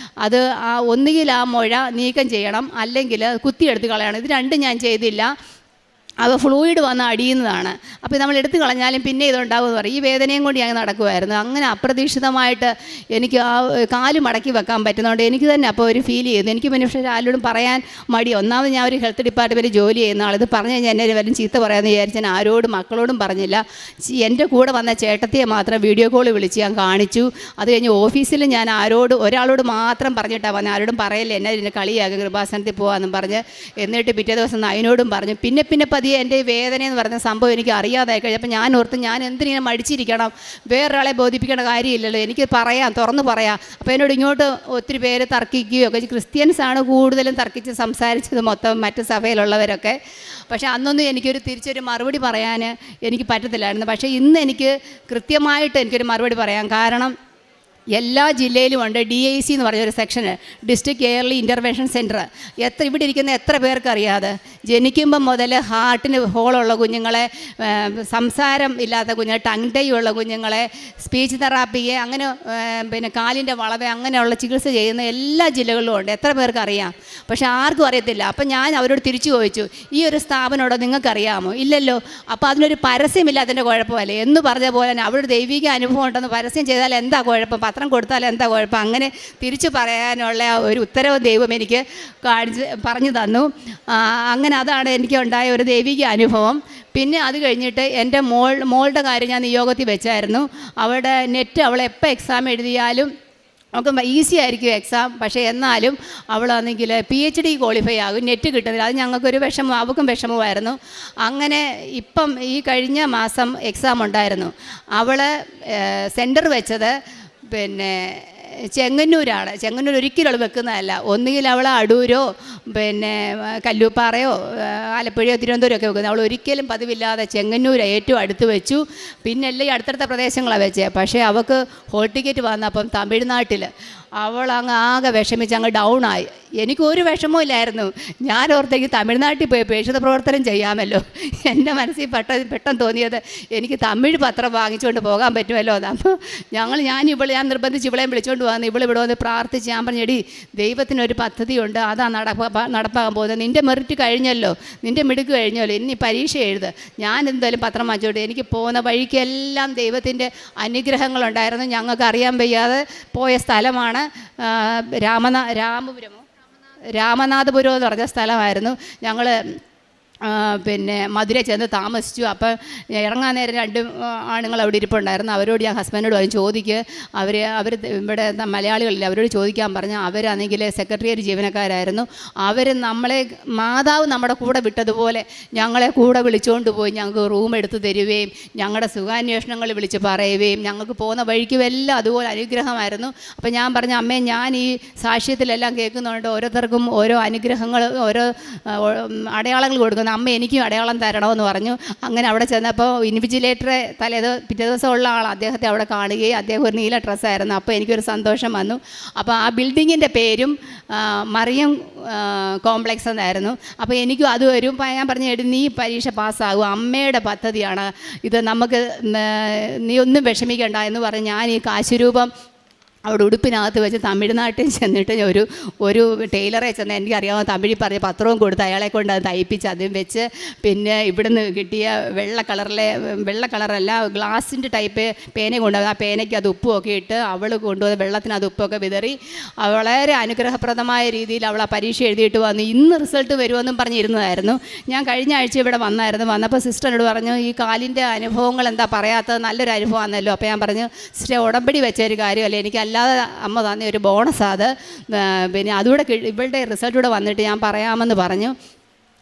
അത് ഒന്നുകിൽ ആ മുഴ നീക്കം ചെയ്യണം, അല്ലെങ്കിൽ കുത്തിയെടുത്ത് കളയണം. ഇത് രണ്ടും ഞാൻ ചെയ്തില്ല. അത് ഫ്ലൂയിഡ് വന്ന് അടിയുന്നതാണ്. അപ്പോൾ നമ്മൾ എടുത്തു കളഞ്ഞാലും പിന്നെ ഇതുണ്ടാകുമെന്ന് പറയും. ഈ വേദനയും കൊണ്ട് ഞാൻ നടക്കുമായിരുന്നു. അങ്ങനെ അപ്രതീക്ഷിതമായിട്ട് എനിക്ക് ആ കാല് മടക്കി വെക്കാൻ പറ്റുന്നതുകൊണ്ട് എനിക്ക് തന്നെ അപ്പോൾ ഒരു ഫീൽ ചെയ്തു. എനിക്ക് പക്ഷേ ആരോടും പറയാൻ മടി. ഒന്നാമത് ഞാൻ ഒരു ഹെൽത്ത് ഡിപ്പാർട്ട്മെൻറ്റിൽ ജോലി ചെയ്യുന്ന ആൾ. ഇത് പറഞ്ഞു കഴിഞ്ഞാൽ എന്നെ വരും ചീത്ത പറയാമെന്ന് വിചാരിച്ച് ഞാൻ ആരോടും മക്കളോടും പറഞ്ഞില്ല. എൻ്റെ കൂടെ വന്ന ചേട്ടത്തിയെ മാത്രം വീഡിയോ കോൾ വിളിച്ച് ഞാൻ കാണിച്ചു. അത് കഴിഞ്ഞ് ഓഫീസിൽ ഞാൻ ഒരാളോട് മാത്രം പറഞ്ഞിട്ടാണ് വന്നത്. ആരോടും പറയല്ലേ, എന്നെ ഇതിൻ്റെ കളിയാകും, കൃപാസനത്തിൽ പോകാമെന്നും പറഞ്ഞ്. എന്നിട്ട് പിറ്റേ ദിവസം അതിനോടും പറഞ്ഞു. പിന്നെ എൻ്റെ വേദന എന്ന് പറയുന്ന സംഭവം എനിക്ക് അറിയാതായി കഴിഞ്ഞപ്പോൾ ഞാൻ ഓർത്ത്, ഞാൻ എന്തിനിങ്ങനെ മടിച്ചിരിക്കണം, വേറൊരാളെ ബോധിപ്പിക്കേണ്ട കാര്യമില്ലല്ലോ, എനിക്ക് തുറന്ന് പറയാം. അപ്പോൾ എന്നോട് ഇങ്ങോട്ട് ഒത്തിരി പേര് തർക്കിക്കുകയൊക്കെ, ക്രിസ്ത്യൻസാണ് കൂടുതലും തർക്കിച്ച് സംസാരിച്ചത് മൊത്തം, മറ്റ് സഭയിലുള്ളവരൊക്കെ. പക്ഷേ അന്നൊന്നും എനിക്കൊരു തിരിച്ചൊരു മറുപടി പറയാൻ എനിക്ക് പറ്റത്തില്ലായിരുന്നു. പക്ഷേ ഇന്ന് എനിക്ക് കൃത്യമായിട്ട് എനിക്കൊരു മറുപടി പറയാം. കാരണം എല്ലാ ജില്ലയിലും ഉണ്ട് DIC എന്ന് പറഞ്ഞൊരു സെക്ഷന്, ഡിസ്ട്രിക്ട് എയർലി ഇൻ്റർവെൻഷൻ സെൻറ്റർ. ഇവിടെ ഇരിക്കുന്ന എത്ര പേർക്ക് അറിയാതെ? ജനിക്കുമ്പം മുതൽ ഹാർട്ടിന് ഹോളുള്ള കുഞ്ഞുങ്ങളെ, സംസാരം ഇല്ലാത്ത കുഞ്ഞുങ്ങൾ, ടങ് ടൈ ഉള്ള കുഞ്ഞുങ്ങളെ, സ്പീച്ച് തെറാപ്പിയെ, അങ്ങനെ പിന്നെ കാലിൻ്റെ വളവ്, അങ്ങനെയുള്ള ചികിത്സ ചെയ്യുന്ന എല്ലാ ജില്ലകളിലും ഉണ്ട്. എത്ര പേർക്ക് അറിയാം? പക്ഷെ ആർക്കും അറിയത്തില്ല. അപ്പം ഞാൻ അവരോട് തിരിച്ചു ചോദിച്ചു, ഈ ഒരു സ്ഥാപനമോടോ നിങ്ങൾക്കറിയാമോ? ഇല്ലല്ലോ. അപ്പോൾ അതിനൊരു പരസ്യമില്ലാത്തതിൻ്റെ കുഴപ്പമല്ലേ എന്ന് പറഞ്ഞ പോലെ തന്നെ അവിടെ ദൈവിക അനുഭവം ഉണ്ടെന്ന് പരസ്യം ചെയ്താൽ എന്താ കുഴപ്പം, പത്രം കൊടുത്താൽ എന്താ കുഴപ്പം? അങ്ങനെ തിരിച്ചു പറയാനുള്ള ഒരു ഉത്തരവ് ദൈവം എനിക്ക് പറഞ്ഞു തന്നു. അങ്ങനെ അതാണ് എനിക്ക് ഉണ്ടായ ഒരു ദൈവിക അനുഭവം. പിന്നെ അത് കഴിഞ്ഞിട്ട് എൻ്റെ മോളുടെ കാര്യം ഞാൻ നിയോഗത്തിൽ വെച്ചായിരുന്നു. അവളുടെ നെറ്റ്, അവൾ എപ്പോൾ എക്സാം എഴുതിയാലും നമുക്ക് ഈസി ആയിരിക്കും എക്സാം, പക്ഷേ എന്നാലും അവളാണെങ്കിൽ PhD ക്വാളിഫൈ ആകും, നെറ്റ് കിട്ടുന്നില്ല. അത് ഞങ്ങൾക്കൊരു വിഷമം, അവൾക്കും വിഷമമായിരുന്നു. അങ്ങനെ ഇപ്പം ഈ കഴിഞ്ഞ മാസം എക്സാം ഉണ്ടായിരുന്നു. അവൾ സെൻറ്റർ വെച്ചത് പിന്നെ ചെങ്ങന്നൂരാണ്. ചെങ്ങന്നൂർ ഒരിക്കലും അവൾ വെക്കുന്നതല്ല. ഒന്നുകിൽ അവൾ അടൂരോ പിന്നെ കല്ലൂപ്പാറയോ ആലപ്പുഴയോ തിരുവനന്തപുരം ഒക്കെ വെക്കുന്നത്. അവൾ ഒരിക്കലും പതിവില്ലാതെ ചെങ്ങന്നൂർ ഏറ്റവും അടുത്ത് വെച്ചു. പിന്നെ എല്ലാം ഈ അടുത്തടുത്ത പ്രദേശങ്ങളാണ് വെച്ചത്. പക്ഷേ അവൾക്ക് ഹോൾ ടിക്കറ്റ് വന്നപ്പം തമിഴ്നാട്ടിൽ അവൾ ആകെ വിഷമിച്ച് അങ്ങ് ഡൗണായി. എനിക്കൊരു വിഷമവും ഇല്ലായിരുന്നു. ഞാൻ ഓർത്തേക്ക് തമിഴ്നാട്ടിൽ പോയി പ്രേക്ഷിത പ്രവർത്തനം ചെയ്യാമല്ലോ. എൻ്റെ മനസ്സിൽ പെട്ടെന്ന് തോന്നിയത് എനിക്ക് തമിഴ് പത്രം വാങ്ങിച്ചുകൊണ്ട് പോകാൻ പറ്റുമല്ലോ. അപ്പോൾ ഞാൻ നിർബന്ധിച്ച് ഇവളെയും വിളിച്ചുകൊണ്ട് വന്നു. ഇവിടെ വന്ന് പ്രാർത്ഥിച്ച് ഞാൻ പറഞ്ഞെടി, ദൈവത്തിനൊരു പദ്ധതിയുണ്ട്, അതാ നടപ്പാകാൻ പോകുന്നത്. നിൻ്റെ മെറിറ്റ് കഴിഞ്ഞല്ലോ, നിൻ്റെ മിടുക്ക് കഴിഞ്ഞല്ലോ, ഇനി പരീക്ഷ എഴുത്. ഞാൻ എന്തായാലും പത്രം വാങ്ങിച്ചോട്ടെ. എനിക്ക് പോകുന്ന വഴിക്കെല്ലാം ദൈവത്തിൻ്റെ അനുഗ്രഹങ്ങളുണ്ടായിരുന്നു. ഞങ്ങൾക്ക് അറിയാൻ വയ്യാതെ പോയ സ്ഥലമാണ് രാമനാഥപുരം എന്ന് പറഞ്ഞ സ്ഥലമായിരുന്നു. ഞങ്ങൾ പിന്നെ മധുര ചെന്ന് താമസിച്ചു. അപ്പം ഇറങ്ങാൻ നേരം 2 ആണുങ്ങൾ അവിടെ ഇരിപ്പുണ്ടായിരുന്നു. അവരോട് ഞാൻ ഹസ്ബൻഡിനോട് പറഞ്ഞു ചോദിക്കുക, അവർ ഇവിടെ മലയാളികളില്ല, അവരോട് ചോദിക്കാൻ പറഞ്ഞു. അവരാണെങ്കിൽ സെക്രട്ടേറിയറ്റ് ജീവനക്കാരായിരുന്നു. അവർ മാതാവ് നമ്മുടെ കൂടെ വിട്ടതുപോലെ ഞങ്ങളെ കൂടെ വിളിച്ചുകൊണ്ട് പോയി ഞങ്ങൾക്ക് റൂം എടുത്ത് തരുകയും ഞങ്ങളുടെ സുഖാന്വേഷണങ്ങൾ വിളിച്ച് പറയുകയും ഞങ്ങൾക്ക് പോകുന്ന വഴിക്കും എല്ലാം അതുപോലെ അനുഗ്രഹമായിരുന്നു. അപ്പം ഞാൻ പറഞ്ഞു, അമ്മേ ഞാൻ ഈ സാക്ഷ്യത്തിലെല്ലാം കേൾക്കുന്നുണ്ട്, ഓരോരുത്തർക്കും ഓരോ അനുഗ്രഹങ്ങൾ, ഓരോ അടയാളങ്ങൾ കൊടുക്കുന്നു, അമ്മ എനിക്കും അടയാളം തരണമെന്ന് പറഞ്ഞു. അങ്ങനെ അവിടെ ചെന്നപ്പോൾ ഇൻവിജിലേറ്ററെ പിറ്റേ ദിവസമുള്ള ആൾ അദ്ദേഹത്തെ അവിടെ കാണുകയും അദ്ദേഹം ഒരു നീല ഡ്രസ്സായിരുന്നു. അപ്പോൾ എനിക്കൊരു സന്തോഷം വന്നു. അപ്പോൾ ആ ബിൽഡിങ്ങിൻ്റെ പേരും മറിയം കോംപ്ലക്സ് എന്നായിരുന്നു. അപ്പോൾ എനിക്കും അത് വരും. ഞാൻ പറഞ്ഞു, നീ പരീക്ഷ പാസ്സാകും, അമ്മയുടെ പദ്ധതിയാണ് ഇത്, നമുക്ക് നീ ഒന്നും വിഷമിക്കണ്ട എന്ന് പറഞ്ഞ് ഞാൻ ഈ കാശുരൂപം അവിടെ ഉടുപ്പിനകത്ത് വെച്ച് തമിഴ്നാട്ടിൽ ചെന്നിട്ട് ഒരു ടൈലറെ ചെന്ന് എനിക്കറിയാവുന്ന തമിഴിൽ പറഞ്ഞ് പത്രവും കൊടുത്ത് അയാളെ കൊണ്ട് അത് തയ്പ്പിച്ച് അതും വെച്ച്, പിന്നെ ഇവിടുന്ന് കിട്ടിയ വെള്ള കളറല്ല ഗ്ലാസിൻ്റെ ടൈപ്പ് പേന കൊണ്ടുവന്ന് ആ പേനയ്ക്ക് അത് ഉപ്പുമൊക്കെ ഇട്ട് അവൾ കൊണ്ടുവന്ന് വെള്ളത്തിന് അത് ഉപ്പൊക്കെ വിതറി വളരെ അനുഗ്രഹപ്രദമായ രീതിയിൽ അവൾ ആ പരീക്ഷ എഴുതിയിട്ട് വന്നു. ഇന്ന് റിസൾട്ട് വരുമെന്നും പറഞ്ഞിരുന്നതായിരുന്നു. ഞാൻ കഴിഞ്ഞ ആഴ്ച ഇവിടെ വന്നപ്പോൾ സിസ്റ്ററിനോട് പറഞ്ഞു, ഈ കാലിൻ്റെ അനുഭവങ്ങൾ എന്താ പറയാത്തത്, നല്ലൊരു അനുഭവമാണല്ലോ. അപ്പോൾ ഞാൻ പറഞ്ഞു, സിസ്റ്റർ ഉടമ്പടി വെച്ചൊരു കാര്യമല്ലേ, എനിക്കല്ലാതെ അമ്മ തന്നെ ഒരു ബോണസാണ് അത്, പിന്നെ അതുകൂടെ ഇവളുടെ റിസൾട്ട് കൂടെ വന്നിട്ട് ഞാൻ പറയാമെന്ന് പറഞ്ഞു.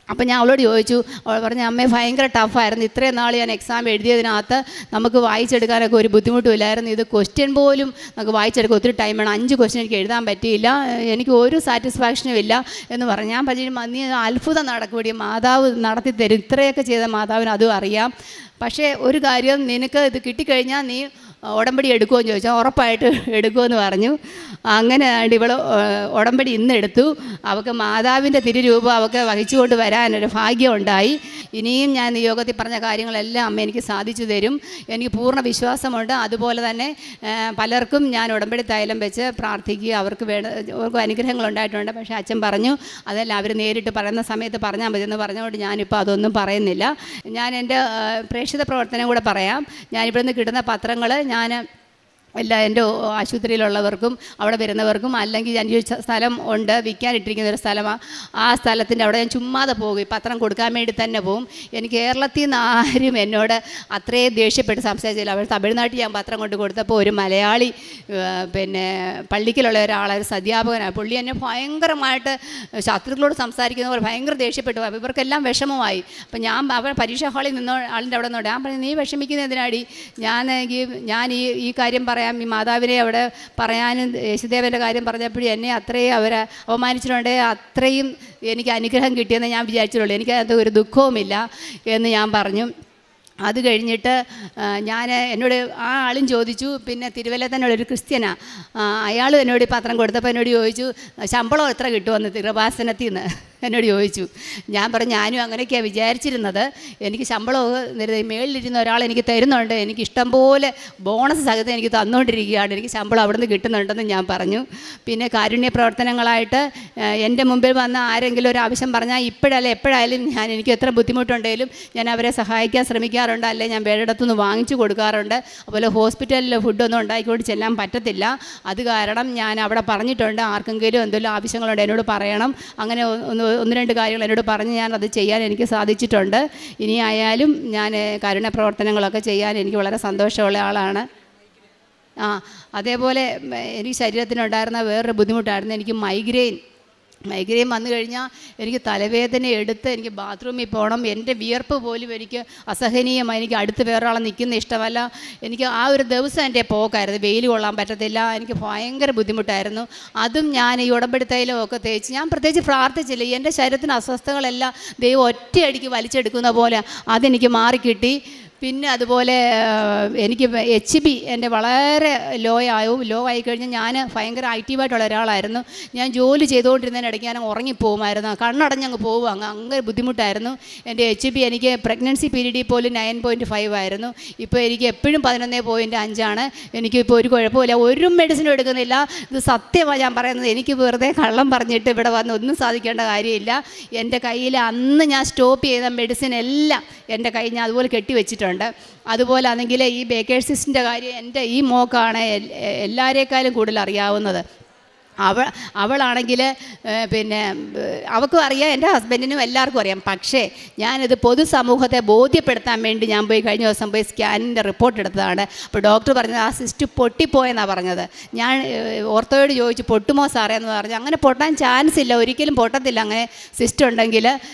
അപ്പം ഞാൻ അവളോട് ചോദിച്ചു. അവൾ പറഞ്ഞു, അമ്മേ ഭയങ്കര ടഫായിരുന്നു, ഇത്രയും നാൾ ഞാൻ എക്സാം എഴുതിയതിനകത്ത് നമുക്ക് വായിച്ചെടുക്കാനൊക്കെ ഒരു ബുദ്ധിമുട്ടുമില്ലായിരുന്നു. ഇത് ക്വസ്റ്റ്യൻ പോലും നമുക്ക് വായിച്ചെടുക്കാൻ ഒത്തിരി ടൈം വേണം, 5 ക്വസ്റ്റ്യൻ എനിക്ക് എഴുതാൻ പറ്റിയില്ല, എനിക്ക് ഒരു സാറ്റിസ്ഫാക്ഷനും ഇല്ല എന്ന് പറഞ്ഞു. ഞാൻ പറഞ്ഞു, നീ അത്ഭുതം നടക്കുകയും മാതാവ് നടത്തി തരും, ഇത്രയൊക്കെ ചെയ്ത മാതാവിന് അതും അറിയാം. പക്ഷേ ഒരു കാര്യം, നിനക്ക് ഇത് കിട്ടിക്കഴിഞ്ഞാൽ നീ ഉടമ്പടി എടുക്കുമെന്ന് ചോദിച്ചാൽ ഉറപ്പായിട്ട് എടുക്കുമെന്ന് പറഞ്ഞു. അങ്ങനെ ഇവൾ ഉടമ്പടി ഇന്ന് എടുത്തു. അവൾക്ക് മാതാവിൻ്റെ തിരുരൂപം അവൾക്ക് വഹിച്ചുകൊണ്ട് വരാനൊരു ഭാഗ്യം ഉണ്ടായി. ഇനിയും ഞാൻ നിയോഗത്തിൽ പറഞ്ഞ കാര്യങ്ങളെല്ലാം അമ്മ എനിക്ക് സാധിച്ചു തരും, എനിക്ക് പൂർണ്ണ വിശ്വാസമുണ്ട്. അതുപോലെ തന്നെ പലർക്കും ഞാൻ ഉടമ്പടി തൈലം വെച്ച് പ്രാർത്ഥിക്കുക, അവർക്ക് അനുഗ്രഹങ്ങൾ ഉണ്ടായിട്ടുണ്ട്. പക്ഷേ അച്ഛൻ പറഞ്ഞു അതെല്ലാം അവർ നേരിട്ട് പറയുന്ന സമയത്ത് പറഞ്ഞാൽ മതിയെന്ന് പറഞ്ഞുകൊണ്ട് ഞാനിപ്പോൾ അതൊന്നും പറയുന്നില്ല. ഞാൻ എൻ്റെ പ്രേക്ഷിത പ്രവർത്തനം കൂടെ പറയാം. ഞാനിവിടുന്ന് കിട്ടുന്ന പത്രങ്ങൾ ഞാൻ എൻ്റെ ആശുപത്രിയിലുള്ളവർക്കും അവിടെ വരുന്നവർക്കും, അല്ലെങ്കിൽ ഞാൻ ഒരു സ്ഥലം ഉണ്ട് വിൽക്കാനിട്ടിരിക്കുന്ന ഒരു സ്ഥലമാണ്, ആ സ്ഥലത്തിൻ്റെ അവിടെ ഞാൻ ചുമ്മാതെ പോകും, പത്രം കൊടുക്കാൻ വേണ്ടി തന്നെ പോകും. എനിക്ക് കേരളത്തിൽ നിന്ന് ആരും എന്നോട് അത്രയും ദേഷ്യപ്പെട്ട് സംസാരിച്ചില്ല. അവർ തമിഴ്നാട്ടിൽ ഞാൻ പത്രം കൊണ്ട് കൊടുത്തപ്പോൾ ഒരു മലയാളി പിന്നെ പള്ളിക്കലുള്ള ഒരു അധ്യാപകനാണ്, പുള്ളി എന്നെ ഭയങ്കരമായിട്ട് ശത്രുക്കളോട് സംസാരിക്കുന്ന പോലെ ഭയങ്കര ദേഷ്യപ്പെട്ടു. അപ്പോൾ ഇവർക്കെല്ലാം വിഷമമായി. അപ്പം ഞാൻ അവർ പരീക്ഷാ ഹാളിൽ ആളിൻ്റെ അവിടെ നിന്നോട് ഞാൻ പറഞ്ഞു, നീ വിഷമിക്കുന്ന എന്തിനാടി, ഞാൻ ഈ കാര്യം പറയാം, ഈ മാതാവിനെ അവിടെ പറയാനും യേശുദേവൻ്റെ കാര്യം പറഞ്ഞപ്പോഴും എന്നെ അത്രയും അവരെ അവമാനിച്ചിട്ടുണ്ട്, അത്രയും എനിക്ക് അനുഗ്രഹം കിട്ടിയെന്ന് ഞാൻ വിചാരിച്ചിട്ടുള്ളൂ, എനിക്കതിനകത്ത് ഒരു ദുഃഖവുമില്ല എന്ന് ഞാൻ പറഞ്ഞു. അത് കഴിഞ്ഞിട്ട് എന്നോട് ആ ആളും ചോദിച്ചു, പിന്നെ തിരുവല്ല തന്നെ ഒരു ക്രിസ്ത്യനാണ്, അയാളും എന്നോട് ഈ പത്രം കൊടുത്തപ്പോൾ എന്നോട് ചോദിച്ചു, ശമ്പളം എത്ര കിട്ടുമെന്ന് കൃപാസനത്തിൽ നിന്ന് എന്നോട് ചോദിച്ചു. ഞാൻ പറഞ്ഞു, ഞാനും അങ്ങനെയൊക്കെയാണ് വിചാരിച്ചിരുന്നത്, എനിക്ക് ശമ്പളം മേളിലിരുന്ന ഒരാൾ എനിക്ക് തരുന്നുണ്ട്, എനിക്ക് ഇഷ്ടം പോലെ ബോണസ് സഹിതം എനിക്ക് തന്നുകൊണ്ടിരിക്കുകയാണ്, എനിക്ക് ശമ്പളം അവിടെ നിന്ന് കിട്ടുന്നുണ്ടെന്ന് ഞാൻ പറഞ്ഞു. പിന്നെ കാരുണ്യ പ്രവർത്തനങ്ങളായിട്ട് എൻ്റെ മുമ്പിൽ വന്ന ആരെങ്കിലും ഒരു ആവശ്യം പറഞ്ഞാൽ എപ്പോഴായാലും എനിക്ക് എത്ര ബുദ്ധിമുട്ടുണ്ടെങ്കിലും ഞാൻ അവരെ സഹായിക്കാൻ ശ്രമിക്കാറുണ്ട്, അല്ലെങ്കിൽ ഞാൻ വേറെയിടത്തുനിന്ന് വാങ്ങിച്ചു കൊടുക്കാറുണ്ട്. അതുപോലെ ഹോസ്പിറ്റലിൽ ഫുഡൊന്നും ഉണ്ടാക്കിക്കൊണ്ട് ചെല്ലാൻ പറ്റത്തില്ല, അത് കാരണം ഞാൻ അവിടെ പറഞ്ഞിട്ടുണ്ട്, ആർക്കെങ്കിലും എന്തെങ്കിലും ആവശ്യങ്ങളുണ്ട് എന്നോട് പറയണം. അങ്ങനെ ഒന്ന് രണ്ട് കാര്യങ്ങൾ എന്നോട് പറഞ്ഞ് ഞാൻ അത് ചെയ്യാൻ എനിക്ക് സാധിച്ചിട്ടുണ്ട്. ഇനിയായാലും ഞാൻ കാരുണ്യ പ്രവർത്തനങ്ങളൊക്കെ ചെയ്യാൻ എനിക്ക് വളരെ സന്തോഷമുള്ള ആളാണ്. അതേപോലെ എനിക്ക് ശരീരത്തിനുണ്ടായിരുന്ന വേറൊരു ബുദ്ധിമുട്ടായിരുന്നു, എനിക്ക് മൈഗ്രെയിൻ വന്നു കഴിഞ്ഞാൽ എനിക്ക് തലവേദന എടുത്ത് എനിക്ക് ബാത്റൂമിൽ പോകണം. എൻ്റെ വിയർപ്പ് പോലും എനിക്ക് അസഹനീയമായി. എനിക്ക് അടുത്ത് വേറൊരാളെ നിൽക്കുന്ന ഇഷ്ടമല്ല. എനിക്ക് ആ ഒരു ദിവസം എൻ്റെ പോക്കായിരുന്നു. വെയിൽ കൊള്ളാൻ പറ്റത്തില്ല. എനിക്ക് ഭയങ്കര ബുദ്ധിമുട്ടായിരുന്നു. അതും ഞാൻ ഈ ഉടമ്പടി തൈലമൊക്കെ തേച്ച് ഞാൻ പ്രത്യേകിച്ച് പ്രാർത്ഥിച്ചില്ല. എൻ്റെ ശരീരത്തിന് അസ്വസ്ഥതകളെല്ലാം ദൈവം ഒറ്റയടിക്ക് വലിച്ചെടുക്കുന്ന പോലെ അതെനിക്ക് മാറിക്കിട്ടി. പിന്നെ അതുപോലെ എനിക്ക് HB എൻ്റെ വളരെ ലോ ആയിക്കഴിഞ്ഞാൽ ഞാൻ ഭയങ്കര ആക്റ്റീവായിട്ടുള്ള ഒരാളായിരുന്നു. ഞാൻ ജോലി ചെയ്തുകൊണ്ടിരുന്നതിനിടയ്ക്ക് ഞാൻ ഉറങ്ങിപ്പോകുമായിരുന്നു, കണ്ണടഞ്ഞങ്ങ് പോകും. അങ്ങനെ ബുദ്ധിമുട്ടായിരുന്നു. എൻ്റെ HB എനിക്ക് പ്രഗ്നൻസി പീരീഡിൽ പോലും 9.5 ആയിരുന്നു. ഇപ്പോൾ എനിക്ക് എപ്പോഴും 11.5 എനിക്കിപ്പോൾ ഒരു കുഴപ്പമില്ല, ഒരു മെഡിസിനും എടുക്കുന്നില്ല. ഇത് സത്യമാണ് ഞാൻ പറയുന്നത്. എനിക്ക് വെറുതെ കള്ളം പറഞ്ഞിട്ട് ഇവിടെ വന്ന് ഒന്നും സാധിക്കേണ്ട കാര്യമില്ല. എൻ്റെ കയ്യിൽ അന്ന് ഞാൻ സ്റ്റോപ്പ് ചെയ്ത മെഡിസിൻ എല്ലാം എൻ്റെ കയ്യിൽ ഞാൻ അതുപോലെ കെട്ടിവെച്ചിട്ടുണ്ട്. അതുപോലെ ആണെങ്കിൽ ഈ ബേക്കേഴ്സ് സിസ്റ്റിൻ്റെ കാര്യം എൻ്റെ ഈ മോക്കാണ് എല്ലാവരേക്കാളും കൂടുതൽ അറിയാവുന്നത്. അവളാണെങ്കിൽ പിന്നെ അവൾക്കും അറിയാം, എൻ്റെ ഹസ്ബൻഡിനും എല്ലാവർക്കും അറിയാം. പക്ഷേ ഞാനിത് പൊതുസമൂഹത്തെ ബോധ്യപ്പെടുത്താൻ വേണ്ടി ഞാൻ കഴിഞ്ഞ ദിവസം പോയി സ്കാനിൻ്റെ റിപ്പോർട്ട് എടുത്തതാണ്. അപ്പോൾ ഡോക്ടർ പറഞ്ഞത് ആ സിസ്റ്റ് പൊട്ടിപ്പോയെന്നാണ് പറഞ്ഞത്. ഞാൻ ഓർത്തോയോട് ചോദിച്ചു പൊട്ടുമോ സാറേ എന്ന് പറഞ്ഞു. അങ്ങനെ പൊട്ടാൻ ചാൻസ് ഇല്ല, ഒരിക്കലും പൊട്ടത്തില്ല. അങ്ങനെ സിസ്റ്റ് ഉണ്ടെങ്കിൽ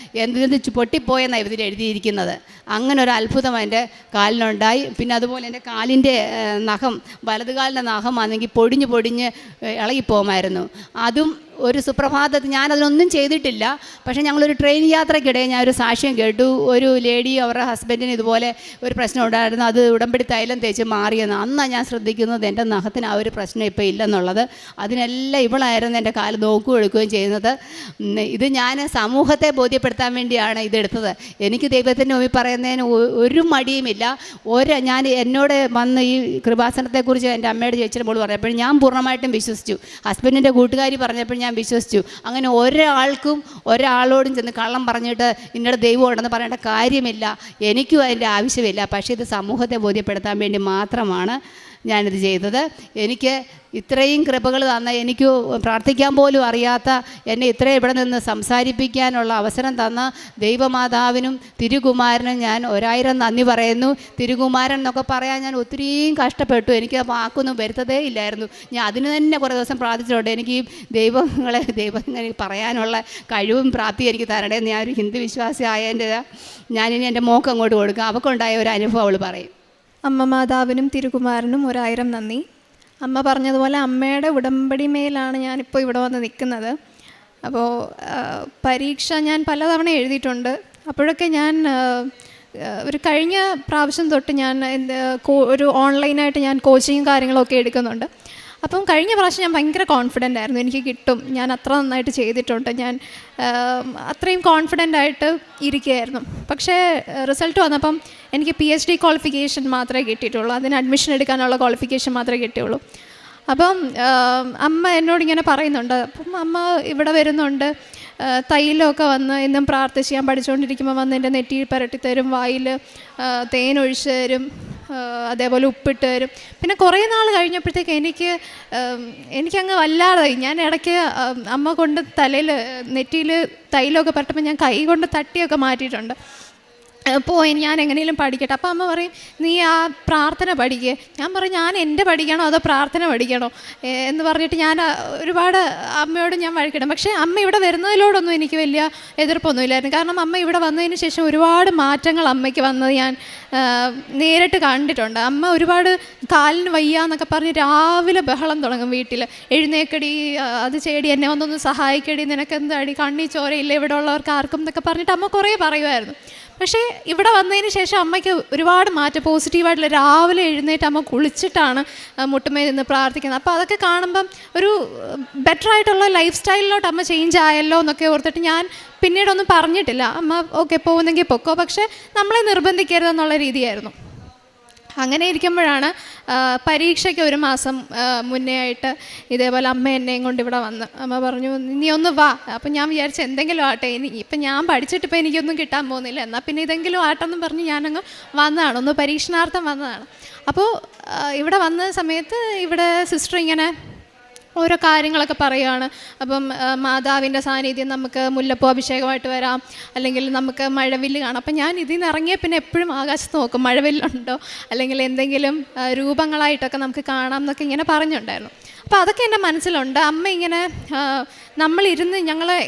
എന്ത് പൊട്ടിപ്പോയെന്നാണ് ഇതിൽ എഴുതിയിരിക്കുന്നത്. അങ്ങനെ ഒരു അത്ഭുതം എൻ്റെ കാലിനുണ്ടായി. പിന്നെ അതുപോലെ എൻ്റെ കാലിൻ്റെ നഖം, വലതുകാലിൻ്റെ നഖം ആണെങ്കിൽ പൊടിഞ്ഞ് ഇളകിപ്പോകുമായിരുന്നു. അതും ഒരു സുപ്രഭാതത്തിൽ ഞാനതിനൊന്നും ചെയ്തിട്ടില്ല. പക്ഷേ ഞങ്ങളൊരു ട്രെയിൻ യാത്രയ്ക്കിടെ ഞാനൊരു സാക്ഷ്യം കേട്ടു. ഒരു ലേഡി അവരുടെ ഹസ്ബൻഡിന് ഇതുപോലെ ഒരു പ്രശ്നം ഉണ്ടായിരുന്നു, അത് ഉടമ്പടി തൈലം തേച്ച് മാറിയെന്ന്. അന്നാണ് ഞാൻ ശ്രദ്ധിക്കുന്നത് എൻ്റെ നഖത്തിന് ആ ഒരു പ്രശ്നം ഇപ്പോൾ ഇല്ലെന്നുള്ളത്. അതിനെല്ലാം ഇവളായിരുന്നു എൻ്റെ കാല് നോക്കുകയും എടുക്കുകയും ചെയ്യുന്നത്. ഇത് ഞാൻ സമൂഹത്തെ ബോധ്യപ്പെടുത്താൻ വേണ്ടിയാണ് ഇതെടുത്തത്. എനിക്ക് ദൈവത്തിൻ്റെ മുമ്പിൽ പറയുന്നതിന് ഒരു മടിയുമില്ല. ഞാൻ എന്നോട് വന്ന് ഈ കൃപാസനത്തെക്കുറിച്ച് എൻ്റെ അമ്മയുടെ ചേച്ചിയുടെ മോള് പറഞ്ഞപ്പോൾ ഞാൻ പൂർണ്ണമായിട്ടും വിശ്വസിച്ചു. ഹസ്ബൻഡിൻ്റെ കൂട്ടുകാരി പറഞ്ഞപ്പോൾ ഞാൻ വിശ്വസിച്ചു. അങ്ങനെ ഒരാളോടും ചെന്ന് കള്ളം പറഞ്ഞിട്ട് ഇന്നടെ ദൈവം ഉണ്ടെന്ന് പറയേണ്ട കാര്യമില്ല. എനിക്കും അതിൻ്റെ ആവശ്യമില്ല. പക്ഷേ ഇത് സമൂഹത്തെ ബോധ്യപ്പെടുത്താൻ വേണ്ടി മാത്രമാണ് ഞാനിത് ചെയ്തത്. എനിക്ക് ഇത്രയും കൃപകൾ തന്ന, എനിക്ക് പ്രാർത്ഥിക്കാൻ പോലും അറിയാത്ത എന്നെ ഇത്രയും ഇവിടെ നിന്ന് സംസാരിപ്പിക്കാനുള്ള അവസരം തന്ന ദൈവമാതാവിനും തിരുകുമാരനും ഞാൻ 1000 നന്ദി പറയുന്നു. തിരുകുമാരൻ എന്നൊക്കെ പറയാൻ ഞാൻ ഒത്തിരിയും കഷ്ടപ്പെട്ടു. എനിക്ക് വാക്കൊന്നും വരുത്തതേ ഇല്ലായിരുന്നു. ഞാൻ അതിന് തന്നെ കുറേ ദിവസം പ്രാർത്ഥിച്ചിട്ടുണ്ട്. എനിക്ക് ഈ ദൈവം പറയാനുള്ള കഴിവും പ്രാപ്തി എനിക്ക് തരണേ. ഞാനൊരു ഹിന്ദു വിശ്വാസി ആയതിൻ്റെ ഞാനിനി എൻ്റെ മോക്ക് അങ്ങോട്ട് കൊടുക്കാം. അവൾക്കുണ്ടായ ഒരു അനുഭവം അവൾ പറയും. അമ്മ മാതാവിനും തിരുകുമാരനും 1000 നന്ദി. അമ്മ പറഞ്ഞതുപോലെ അമ്മയുടെ ഉടമ്പടി മേലാണ് ഞാനിപ്പോൾ ഇവിടെ വന്ന് നിൽക്കുന്നത്. അപ്പോൾ പരീക്ഷ ഞാൻ പലതവണ എഴുതിയിട്ടുണ്ട്. അപ്പോഴൊക്കെ ഞാൻ ഒരു കഴിഞ്ഞ പ്രാവശ്യം തൊട്ട് ഞാൻ ഒരു ഓൺലൈനായിട്ട് ഞാൻ കോച്ചിങ്ങും കാര്യങ്ങളൊക്കെ എടുക്കുന്നുണ്ട്. അപ്പം കഴിഞ്ഞ പ്രാവശ്യം ഞാൻ ഭയങ്കര കോൺഫിഡൻ്റ് ആയിരുന്നു, എനിക്ക് കിട്ടും, ഞാൻ അത്ര നന്നായിട്ട് ചെയ്തിട്ടുണ്ട്, ഞാൻ അത്രയും കോൺഫിഡൻ്റ് ആയിട്ട് ഇരിക്കുകയായിരുന്നു. പക്ഷേ റിസൾട്ട് വന്നപ്പം എനിക്ക് PhD ക്വാളിഫിക്കേഷൻ മാത്രമേ കിട്ടിയിട്ടുള്ളൂ. അതിന് അഡ്മിഷൻ എടുക്കാനുള്ള ക്വാളിഫിക്കേഷൻ മാത്രമേ കിട്ടിയുള്ളൂ. അപ്പം അമ്മ എന്നോടിങ്ങനെ പറയുന്നുണ്ട്. അപ്പം അമ്മ ഇവിടെ വരുന്നുണ്ട്, തൈലമൊക്കെ വന്ന് എന്നും പ്രാർത്ഥിച്ച് ഞാൻ പഠിച്ചുകൊണ്ടിരിക്കുമ്പോൾ വന്ന് എൻ്റെ നെറ്റിയിൽ പുരട്ടിത്തരും, വായിൽ തേനൊഴിച്ച് തരും, അതേപോലെ ഉപ്പിട്ട് തരും. പിന്നെ കുറേ നാൾ കഴിഞ്ഞപ്പോഴത്തേക്ക് എനിക്കങ്ങ് വല്ലാതായി. ഞാൻ ഇടയ്ക്ക് അമ്മ കൊണ്ട് തലയിൽ നെറ്റിയിൽ തൈലമൊക്കെ പുരട്ടുമ്പോൾ ഞാൻ കൈ കൊണ്ട് തട്ടിയൊക്കെ മാറ്റിയിട്ടുണ്ട്. പോയി ഞാൻ എങ്ങനെയും പഠിക്കട്ടെ. അപ്പോൾ അമ്മ പറയും നീ ആ പ്രാർത്ഥന പഠിക്കുക. ഞാൻ പറയും ഞാൻ എൻ്റെ പഠിക്കണോ അതോ പ്രാർത്ഥന പഠിക്കണോ എന്ന് പറഞ്ഞിട്ട് ഞാൻ ഒരുപാട് അമ്മയോട് ഞാൻ വഴക്കിടും. പക്ഷേ അമ്മ ഇവിടെ വരുന്നതിലോടൊന്നും എനിക്ക് വലിയ എതിർപ്പൊന്നുമില്ലായിരുന്നു. കാരണം അമ്മ ഇവിടെ വന്നതിന് ശേഷം ഒരുപാട് മാറ്റങ്ങൾ അമ്മയ്ക്ക് വന്നത് ഞാൻ നേരിട്ട് കണ്ടിട്ടുണ്ട്. അമ്മ ഒരുപാട് കാലിന് വയ്യ എന്നൊക്കെ പറഞ്ഞ് രാവിലെ ബഹളം തുടങ്ങും വീട്ടിൽ. എഴുന്നേക്കടി, അത് ചെയ്യടി, എന്നെ ഒന്നൊന്ന് സഹായിക്കടി, നിനക്ക് എന്താടി കണ്ണി ചോരയില്ല ഇവിടെ ഉള്ളവർക്ക് ആർക്കും എന്നൊക്കെ പറഞ്ഞിട്ട് അമ്മ കുറേ പറയുമായിരുന്നു. പക്ഷേ ഇവിടെ വന്നതിന് ശേഷം അമ്മയ്ക്ക് ഒരുപാട് മാറ്റം പോസിറ്റീവായിട്ടുള്ള, രാവിലെ എഴുന്നേറ്റ് അമ്മ കുളിച്ചിട്ടാണ് മുട്ടുമേ നിന്ന് പ്രാർത്ഥിക്കുന്നത്. അപ്പോൾ അതൊക്കെ കാണുമ്പം ഒരു ബെറ്ററായിട്ടുള്ള ലൈഫ് സ്റ്റൈലിലോട്ട് അമ്മ ചേഞ്ച് ആയല്ലോ എന്നൊക്കെ ഓർത്തിട്ട് ഞാൻ പിന്നീടൊന്നും പറഞ്ഞിട്ടില്ല. അമ്മ ഓക്കെ പോകുന്നെങ്കിൽ പൊക്കോ, പക്ഷേ നമ്മളെ നിർബന്ധിക്കരുതെന്നുള്ള രീതിയായിരുന്നു. അങ്ങനെ ഇരിക്കുമ്പോഴാണ് പരീക്ഷയ്ക്ക് 1 മാസം മുന്നേ ആയിട്ട് ഇതേപോലെ അമ്മ എന്നെയും കൊണ്ട് ഇവിടെ വന്ന് അമ്മ പറഞ്ഞു നീ ഒന്ന് വാ. അപ്പം ഞാൻ വിചാരിച്ചു എന്തെങ്കിലും ആട്ടെ, ഇപ്പം ഞാൻ പഠിച്ചിട്ടിപ്പോൾ എനിക്കൊന്നും കിട്ടാൻ പോകുന്നില്ല, എന്നാൽ പിന്നെ ഇതെങ്കിലും ആട്ടെന്നും പറഞ്ഞ് ഞാനങ്ങ് വന്നതാണ്, ഒന്ന് പരീക്ഷണാർത്ഥം വന്നതാണ്. അപ്പോൾ ഇവിടെ വന്ന സമയത്ത് ഇവിടെ സിസ്റ്റർ ഇങ്ങനെ ഓരോ കാര്യങ്ങളൊക്കെ പറയുകയാണ്. അപ്പം മാതാവിൻ്റെ സാന്നിധ്യം നമുക്ക് മുല്ലപ്പൂ അഭിഷേകമായിട്ട് വരാം, അല്ലെങ്കിൽ നമുക്ക് മഴവില്ല് കാണാം. അപ്പം ഞാൻ ഇതിൽ നിന്ന് ഇറങ്ങിയ പിന്നെ എപ്പോഴും ആകാശത്ത് നോക്കും, മഴവില്ലുണ്ടോ അല്ലെങ്കിൽ എന്തെങ്കിലും രൂപങ്ങളായിട്ടൊക്കെ നമുക്ക് കാണാം എന്നൊക്കെ ഇങ്ങനെ പറഞ്ഞിട്ടുണ്ടായിരുന്നു. അപ്പോൾ അതൊക്കെ എൻ്റെ മനസ്സിലുണ്ട്. അമ്മ ഇങ്ങനെ നമ്മളിരുന്ന് ഞങ്ങളെ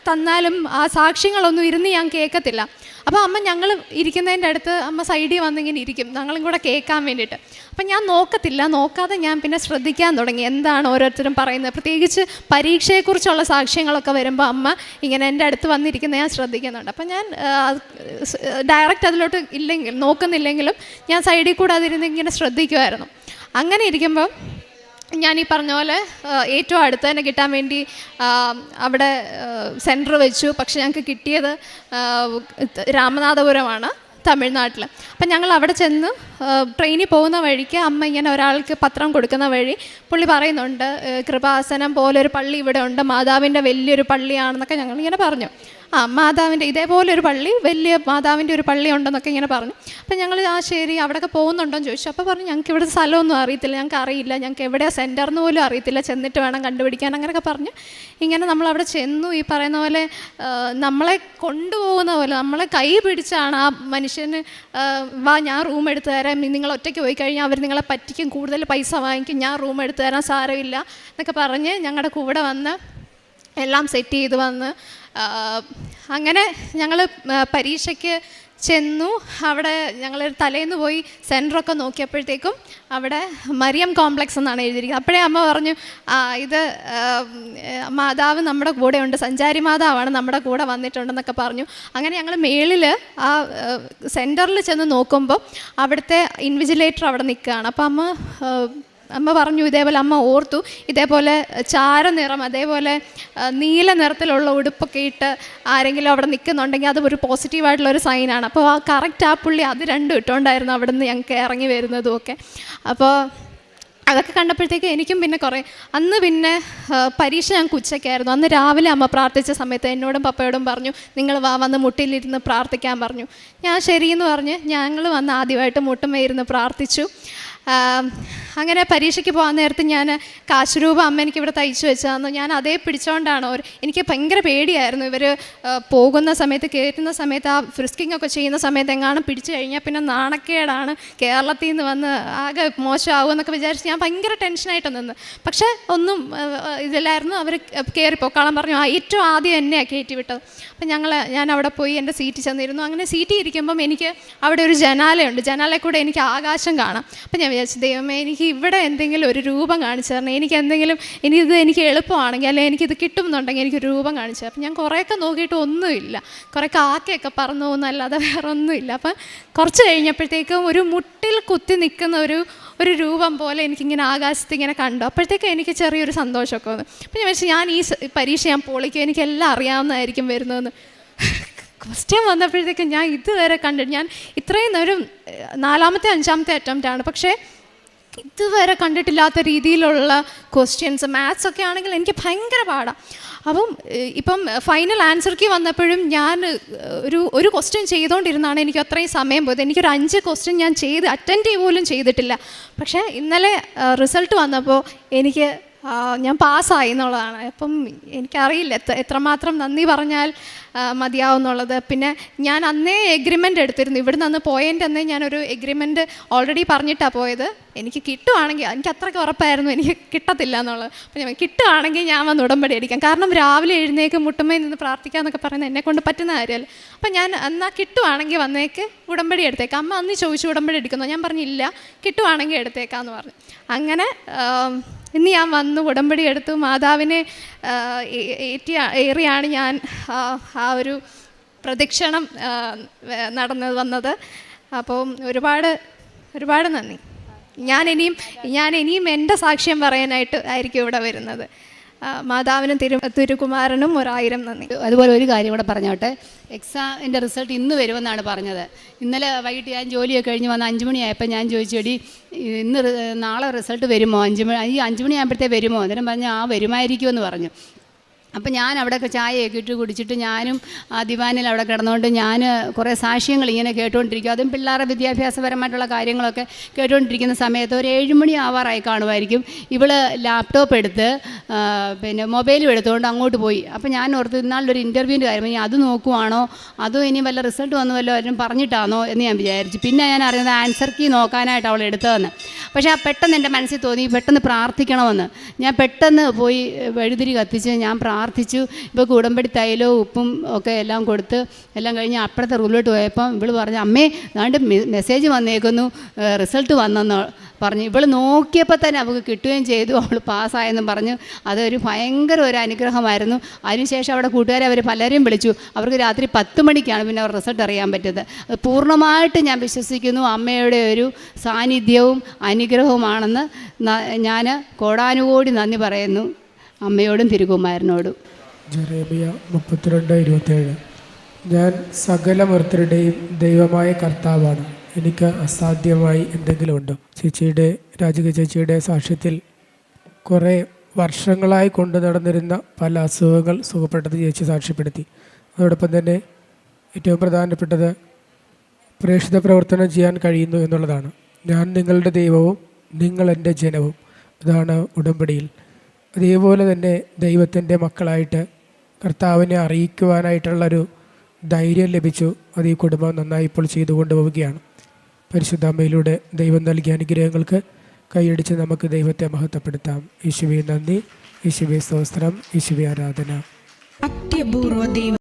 തന്നാലും ആ സാക്ഷ്യങ്ങളൊന്നും ഇരുന്ന് ഞാൻ കേൾക്കത്തില്ല. അപ്പോൾ അമ്മ ഞങ്ങൾ ഇരിക്കുന്നതിൻ്റെ അടുത്ത് അമ്മ സൈഡിൽ വന്നിങ്ങനെ ഇരിക്കും, ഞങ്ങളും കൂടെ കേൾക്കാൻ വേണ്ടിയിട്ട്. അപ്പം ഞാൻ നോക്കാതെ ഞാൻ പിന്നെ ശ്രദ്ധിക്കാൻ തുടങ്ങി എന്താണ് ഓരോരുത്തരും പറയുന്നത്. പ്രത്യേകിച്ച് പരീക്ഷയെക്കുറിച്ചുള്ള സാക്ഷ്യങ്ങളൊക്കെ വരുമ്പോൾ അമ്മ ഇങ്ങനെ എൻ്റെ അടുത്ത് വന്നിരിക്കുന്നത് ഞാൻ ശ്രദ്ധിക്കുന്നുണ്ട്. അപ്പം ഞാൻ ഡയറക്റ്റ് അതിലോട്ട് നോക്കുന്നില്ലെങ്കിലും ഞാൻ സൈഡിൽ കൂടെ അതിരുന്ന് ഇങ്ങനെ ശ്രദ്ധിക്കുമായിരുന്നു. അങ്ങനെ ഇരിക്കുമ്പോൾ ഞാൻ ഈ പറഞ്ഞ പോലെ ഏറ്റവും അടുത്ത് തന്നെ കിട്ടാൻ വേണ്ടി അവിടെ സെൻറ്റർ വെച്ചു. പക്ഷെ ഞങ്ങൾക്ക് കിട്ടിയത് രാമനാഥപുരമാണ്, തമിഴ്നാട്ടിൽ. അപ്പം ഞങ്ങൾ അവിടെ ചെന്ന് ട്രെയിനിൽ പോകുന്ന വഴിക്ക് അമ്മ ഇങ്ങനെ ഒരാൾക്ക് പത്രം കൊടുക്കുന്ന വഴി പുള്ളി പറയുന്നുണ്ട്, കൃപാസനം പോലൊരു പള്ളി ഇവിടെ ഉണ്ട്, മാതാവിൻ്റെ വലിയൊരു പള്ളിയാണെന്നൊക്കെ ഞങ്ങളിങ്ങനെ പറഞ്ഞു. മാതാവിൻ്റെ ഇതേപോലെ ഒരു പള്ളി, വലിയ മാതാവിൻ്റെ ഒരു പള്ളി ഉണ്ടെന്നൊക്കെ ഇങ്ങനെ പറഞ്ഞു. അപ്പം ഞങ്ങൾ ശരി അവിടെയൊക്കെ പോകുന്നുണ്ടോയെന്ന് ചോദിച്ചു. അപ്പോൾ പറഞ്ഞു ഞങ്ങൾക്ക് ഇവിടെ സ്ഥലമൊന്നും അറിയത്തില്ല, ഞങ്ങൾക്ക് അറിയില്ല, ഞങ്ങൾക്ക് എവിടെയാണ് സെൻറ്ററിന് പോലും അറിയത്തില്ല, ചെന്നിട്ട് വേണം കണ്ടുപിടിക്കാൻ, അങ്ങനെയൊക്കെ പറഞ്ഞു. ഇങ്ങനെ നമ്മളവിടെ ചെന്നു. ഈ പറയുന്ന പോലെ നമ്മളെ കൊണ്ടുപോകുന്ന പോലെ നമ്മളെ കൈ പിടിച്ചാണ് ആ മനുഷ്യന്, വാ ഞാൻ റൂം എടുത്തു തരാം, നിങ്ങൾ ഒറ്റയ്ക്ക് പോയി കഴിഞ്ഞാൽ അവർ നിങ്ങളെ പറ്റിക്കും, കൂടുതൽ പൈസ വാങ്ങിക്കും, ഞാൻ റൂം എടുത്തു തരാൻ സാരമില്ല എന്നൊക്കെ പറഞ്ഞ് ഞങ്ങളുടെ കൂടെ വന്ന് എല്ലാം സെറ്റ് ചെയ്ത് വന്ന് അങ്ങനെ ഞങ്ങൾ പരീക്ഷയ്ക്ക് ചെന്നു. അവിടെ ഞങ്ങൾ തലേന്ന് പോയി സെൻറ്ററൊക്കെ നോക്കിയപ്പോഴത്തേക്കും അവിടെ മറിയം കോംപ്ലക്സ് എന്നാണ് എഴുതിയിരിക്കുന്നത്. അപ്പോഴേ അമ്മ പറഞ്ഞു, ഇത് മാതാവ് നമ്മുടെ കൂടെ ഉണ്ട്, സഞ്ചാരി മാതാവാണ് നമ്മുടെ കൂടെ വന്നിട്ടുണ്ടെന്നൊക്കെ പറഞ്ഞു. അങ്ങനെ ഞങ്ങൾ മേളിൽ ആ സെൻറ്ററിൽ ചെന്ന് നോക്കുമ്പോൾ അവിടുത്തെ ഇൻവിജിലേറ്റർ അവിടെ നിൽക്കുകയാണ്. അപ്പോൾ അമ്മ പറഞ്ഞു, ഇതേപോലെ അമ്മ ഓർത്തു, ഇതേപോലെ ചാരനിറം അതേപോലെ നീല നിറത്തിലുള്ള ഉടുപ്പൊക്കെ ഇട്ട് ആരെങ്കിലും അവിടെ നിൽക്കുന്നുണ്ടെങ്കിൽ അത് ഒരു പോസിറ്റീവായിട്ടുള്ളൊരു സൈനാണ്. അപ്പോൾ കറക്റ്റ് ആ പുള്ളി അത് രണ്ടും ഇട്ടുകൊണ്ടായിരുന്നു അവിടെ നിന്ന് ഞങ്ങൾക്ക് ഇറങ്ങി വരുന്നതും ഒക്കെ. അപ്പോൾ അതൊക്കെ കണ്ടപ്പോഴത്തേക്ക് എനിക്കും പിന്നെ അന്ന് പിന്നെ പരീക്ഷ ഞങ്ങൾക്ക് ഉച്ചയ്ക്കായിരുന്നു. അന്ന് രാവിലെ അമ്മ പ്രാർത്ഥിച്ച സമയത്ത് എന്നോടും പപ്പയോടും പറഞ്ഞു, നിങ്ങൾ വന്ന് മുട്ടിലിരുന്ന് പ്രാർത്ഥിക്കാൻ പറഞ്ഞു. ഞാൻ ശരിയെന്ന് പറഞ്ഞ് ഞങ്ങൾ വന്ന് ആദ്യമായിട്ട് മുട്ടുമേയിരുന്ന് പ്രാർത്ഥിച്ചു. അങ്ങനെ പരീക്ഷയ്ക്ക് പോകാൻ നേരത്ത് ഞാൻ കാശുരൂപ അമ്മ എനിക്കിവിടെ തയ്ച്ചു വെച്ചതെന്ന് ഞാൻ അതേ പിടിച്ചുകൊണ്ടാണ്. എനിക്ക് ഭയങ്കര പേടിയായിരുന്നു, ഇവർ പോകുന്ന സമയത്ത് കയറ്റുന്ന സമയത്ത് ആ ഫ്രിസ്കിംഗ് ഒക്കെ ചെയ്യുന്ന സമയത്ത് എങ്ങാനും പിടിച്ചു കഴിഞ്ഞാൽ പിന്നെ നാണക്കേടാണ്, കേരളത്തിൽ നിന്ന് വന്ന് ആകെ മോശമാകുമെന്നൊക്കെ വിചാരിച്ച് ഞാൻ ഭയങ്കര ടെൻഷനായിട്ട് നിന്ന്. പക്ഷേ ഒന്നും ഇതിലായിരുന്നു. അവർ കയറിപ്പോക്കാളം പറഞ്ഞു, ഏറ്റവും ആദ്യം എന്നെയാണ് കയറ്റി വിട്ടത്. അപ്പം ഞാൻ അവിടെ പോയി എൻ്റെ സീറ്റിൽ ചെന്നിരുന്നു. അങ്ങനെ സീറ്റിൽ ഇരിക്കുമ്പം എനിക്ക് അവിടെ ഒരു ജനാലയുണ്ട്, ജനാലയിൽ കൂടെ എനിക്ക് ആകാശം കാണാം. അപ്പം ഞാൻ വിചാരിച്ചു, ദൈവമേ എനിക്ക് ഇവിടെ എന്തെങ്കിലും ഒരു രൂപം കാണിച്ചു തരണം, എനിക്ക് എളുപ്പമാണെങ്കിൽ അല്ലെങ്കിൽ എനിക്കിത് കിട്ടുമെന്നുണ്ടെങ്കിൽ എനിക്കൊരു രൂപം കാണിച്ചു തരാം. അപ്പം ഞാൻ കുറേയൊക്കെ നോക്കിയിട്ട് ഒന്നുമില്ല, കുറേ കാക്കയൊക്കെ പറന്നു പോകുന്നല്ലാതെ വേറെ ഒന്നുമില്ല. അപ്പം കുറച്ച് കഴിഞ്ഞപ്പോഴത്തേക്കും ഒരു മുട്ടിൽ കുത്തി നിൽക്കുന്ന ഒരു രൂപം പോലെ എനിക്കിങ്ങനെ ആകാശത്ത് ഇങ്ങനെ കണ്ടു. അപ്പോഴത്തേക്കും എനിക്ക് ചെറിയൊരു സന്തോഷമൊക്കെ വന്നു. അപ്പം ഞാൻ വെച്ചാൽ ഞാൻ ഈ പരീക്ഷ ഞാൻ പൊളിക്കും, എനിക്കെല്ലാം അറിയാവുന്നതായിരിക്കും വരുന്നതെന്ന്. ക്വസ്റ്റ്യൻ വന്നപ്പോഴത്തേക്കും ഞാൻ ഇതുവരെ കണ്ടിട്ട്, ഞാൻ ഇത്രയും ഒരു 4ാമത്തെ 5ാമത്തെ അറ്റംപ്റ്റാണ്, പക്ഷേ ഇതുവരെ കണ്ടിട്ടില്ലാത്ത രീതിയിലുള്ള ക്വസ്റ്റ്യൻസ്. മാത്സൊക്കെ ആണെങ്കിൽ എനിക്ക് ഭയങ്കര പാടാണ്. ഇപ്പം ഫൈനൽ ആൻസർക്ക് വന്നപ്പോഴും ഞാൻ ഒരു ക്വസ്റ്റ്യൻ ചെയ്തുകൊണ്ടിരുന്നാണ് എനിക്ക് അത്രയും സമയം പോയത്. എനിക്കൊരു 5 ക്വസ്റ്റ്യൻ ഞാൻ അറ്റൻഡ് പോലും ചെയ്തിട്ടില്ല. പക്ഷേ ഇന്നലെ റിസൾട്ട് വന്നപ്പോൾ ഞാൻ പാസ്സായി എന്നുള്ളതാണ്. അപ്പം എനിക്കറിയില്ല എത്രമാത്രം നന്ദി പറഞ്ഞാൽ മതിയാവുന്നുള്ളത്. പിന്നെ ഞാൻ അന്നേ എഗ്രിമെൻ്റ് എടുത്തിരുന്നു. ഇവിടുന്ന് അന്ന് പോയതിൻ്റെ അന്നേ ഞാനൊരു എഗ്രിമെൻ്റ് ഓൾറെഡി പറഞ്ഞിട്ടാണ് പോയത്. എനിക്ക് കിട്ടുവാണെങ്കിൽ, എനിക്ക് അത്രയ്ക്ക് ഉറപ്പായിരുന്നു എനിക്ക് കിട്ടത്തില്ല എന്നുള്ളത്. അപ്പം ഞാൻ കിട്ടുവാണെങ്കിൽ ഞാൻ വന്ന് ഉടമ്പടി അടിക്കാം. കാരണം രാവിലെ എഴുന്നേക്ക് മുട്ടുമ്മയിൽ നിന്ന് പ്രാർത്ഥിക്കാമെന്നൊക്കെ പറയുന്നത് എന്നെക്കൊണ്ട് പറ്റുന്ന കാര്യമല്ല. അപ്പം ഞാൻ എന്നാൽ കിട്ടുവാണെങ്കിൽ വന്നേക്ക് ഉടമ്പടി എടുത്തേക്കാം. അമ്മ അന്ന് ചോദിച്ചു ഉടമ്പടി എടുക്കുന്നു. ഞാൻ പറഞ്ഞില്ല, കിട്ടുവാണെങ്കിൽ എടുത്തേക്കാമെന്ന് പറഞ്ഞു. അങ്ങനെ ഇന്ന് ഞാൻ വന്ന് ഉടമ്പടി എടുത്തു. മാതാവിനെ ഏറിയാണ് ഞാൻ ആ ഒരു പ്രദക്ഷിണം വന്നത്. അപ്പം ഒരുപാട് നന്ദി. ഞാൻ ഇനിയും എൻ്റെ സാക്ഷ്യം പറയാനായിട്ട് ആയിരിക്കും ഇവിടെ വരുന്നത്. മാതാവിനും തിരുകുമാരനും 1000 നന്ദി. അതുപോലെ ഒരു കാര്യം കൂടെ പറഞ്ഞോട്ടെ. എക്സാമിൻ്റെ റിസൾട്ട് ഇന്ന് വരുമെന്നാണ് പറഞ്ഞത്. ഇന്നലെ വൈകിട്ട് ഞാൻ ജോലിയൊക്കെ കഴിഞ്ഞ് വന്ന് 5 മണിയായപ്പോൾ ഞാൻ ചോദിച്ചു, എടി നാളെ റിസൾട്ട് വരുമോ? 5 മണി ആകുമ്പോഴത്തേ വരുമോ? അന്നേരം പറഞ്ഞു, വരുമായിരിക്കുമെന്ന് പറഞ്ഞു. അപ്പം ഞാൻ അവിടെയൊക്കെ ചായയൊക്കെ ഇട്ട് കുടിച്ചിട്ട് ഞാനും ആ ദിവാനിൽ അവിടെ കിടന്നുകൊണ്ട് ഞാൻ കുറേ സാക്ഷ്യങ്ങൾ ഇങ്ങനെ കേട്ടുകൊണ്ടിരിക്കും. അതും പിള്ളേരുടെ വിദ്യാഭ്യാസപരമായിട്ടുള്ള കാര്യങ്ങളൊക്കെ കേട്ടുകൊണ്ടിരിക്കുന്ന സമയത്ത് ഒരു 7 മണി ആവാറായി കാണുമായിരിക്കും. ഇവൾ ലാപ്ടോപ്പ് എടുത്ത് പിന്നെ മൊബൈലും എടുത്തുകൊണ്ട് അങ്ങോട്ട് പോയി. അപ്പോൾ ഞാൻ ഓർത്ത് ഇന്നാളൊരു ഇൻ്റർവ്യൂവിൻ്റെ കാര്യം ഇനി അത് നോക്കുവാണോ അതോ ഇനി വല്ല റിസൾട്ട് വന്നു വല്ലോ അവരും പറഞ്ഞിട്ടാണോ എന്ന് ഞാൻ വിചാരിച്ചു. പിന്നെ ഞാൻ അറിയുന്നത് ആൻസർ കീ നോക്കാനായിട്ട് അവൾ എടുത്തതെന്ന്. പക്ഷേ ആ പെട്ടെന്ന് എൻ്റെ മനസ്സിൽ തോന്നി പെട്ടെന്ന് പ്രാർത്ഥിക്കണമെന്ന്. ഞാൻ പെട്ടെന്ന് പോയി വെഴുതിരി കത്തിച്ച് ഞാൻ പ്രാർത്ഥിച്ചു. ഇപ്പോൾ ഉടമ്പടി തൈലവും ഉപ്പും ഒക്കെ എല്ലാം കൊടുത്ത് എല്ലാം കഴിഞ്ഞ് അപ്പുറത്തെ റൂമിലോട്ട് പോയപ്പം ഇവൾ പറഞ്ഞു, അമ്മേ ദാണ്ട് മെസ്സേജ് വന്നേക്കുന്നു, റിസൾട്ട് വന്നെന്ന് പറഞ്ഞു. ഇവൾ നോക്കിയപ്പോൾ തന്നെ അവൾക്ക് കിട്ടുകയും ചെയ്തു, അവൾ പാസ്സായെന്നും പറഞ്ഞു. അതൊരു ഭയങ്കര ഒരു അനുഗ്രഹമായിരുന്നു. അതിനുശേഷം അവിടെ കൂട്ടുകാരെ അവർ പലരെയും വിളിച്ചു. അവർക്ക് രാത്രി 10 മണിക്കാണ് പിന്നെ അവർ റിസൾട്ട് അറിയാൻ പറ്റിയത്. പൂർണ്ണമായിട്ട് ഞാൻ വിശ്വസിക്കുന്നു അമ്മയുടെ ഒരു സാന്നിധ്യവും അനുഗ്രഹവുമാണെന്ന് ഞാൻ കോടാനുകോടി നന്ദി പറയുന്നു അമ്മയോടും തിരുകുമാരനോടും. ജെറേമിയ 32:27. ഞാൻ സകല മൃതരുടെയും ദൈവമായ കർത്താവാണ്, എനിക്ക് അസാധ്യമായി എന്തെങ്കിലും ഉണ്ടോ? രാജിക ചേച്ചിയുടെ സാക്ഷ്യത്തിൽ കുറേ വർഷങ്ങളായി കൊണ്ടു നടന്നിരുന്ന പല അസുഖങ്ങൾ സുഖപ്പെട്ടത് ചേച്ചി സാക്ഷ്യപ്പെടുത്തി. അതോടൊപ്പം തന്നെ ഏറ്റവും പ്രധാനപ്പെട്ടത് പ്രേക്ഷിത പ്രവർത്തനം ചെയ്യാൻ കഴിയുന്നു എന്നുള്ളതാണ്. ഞാൻ നിങ്ങളുടെ ദൈവവും നിങ്ങൾ എൻ്റെ ജനവും. അതാണ് ഉടമ്പടിയിൽ. അതേപോലെ തന്നെ ദൈവത്തിൻ്റെ മക്കളായിട്ട് കർത്താവിനെ അറിയിക്കുവാനായിട്ടുള്ളൊരു ധൈര്യം ലഭിച്ചു. അത് ഈ കുടുംബം നന്നായി ഇപ്പോൾ ചെയ്തു കൊണ്ടുപോവുകയാണ്. പരിശുദ്ധ അമ്മയിലൂടെ ദൈവം നൽകിയ അനുഗ്രഹങ്ങൾക്ക് കൈയടിച്ച് നമുക്ക് ദൈവത്തെ മഹത്വപ്പെടുത്താം. യേശുവേ നന്ദി, യേശുവേ സ്തോത്രം, യേശുവേ ആരാധന. അത്യപൂർവ ദൈവ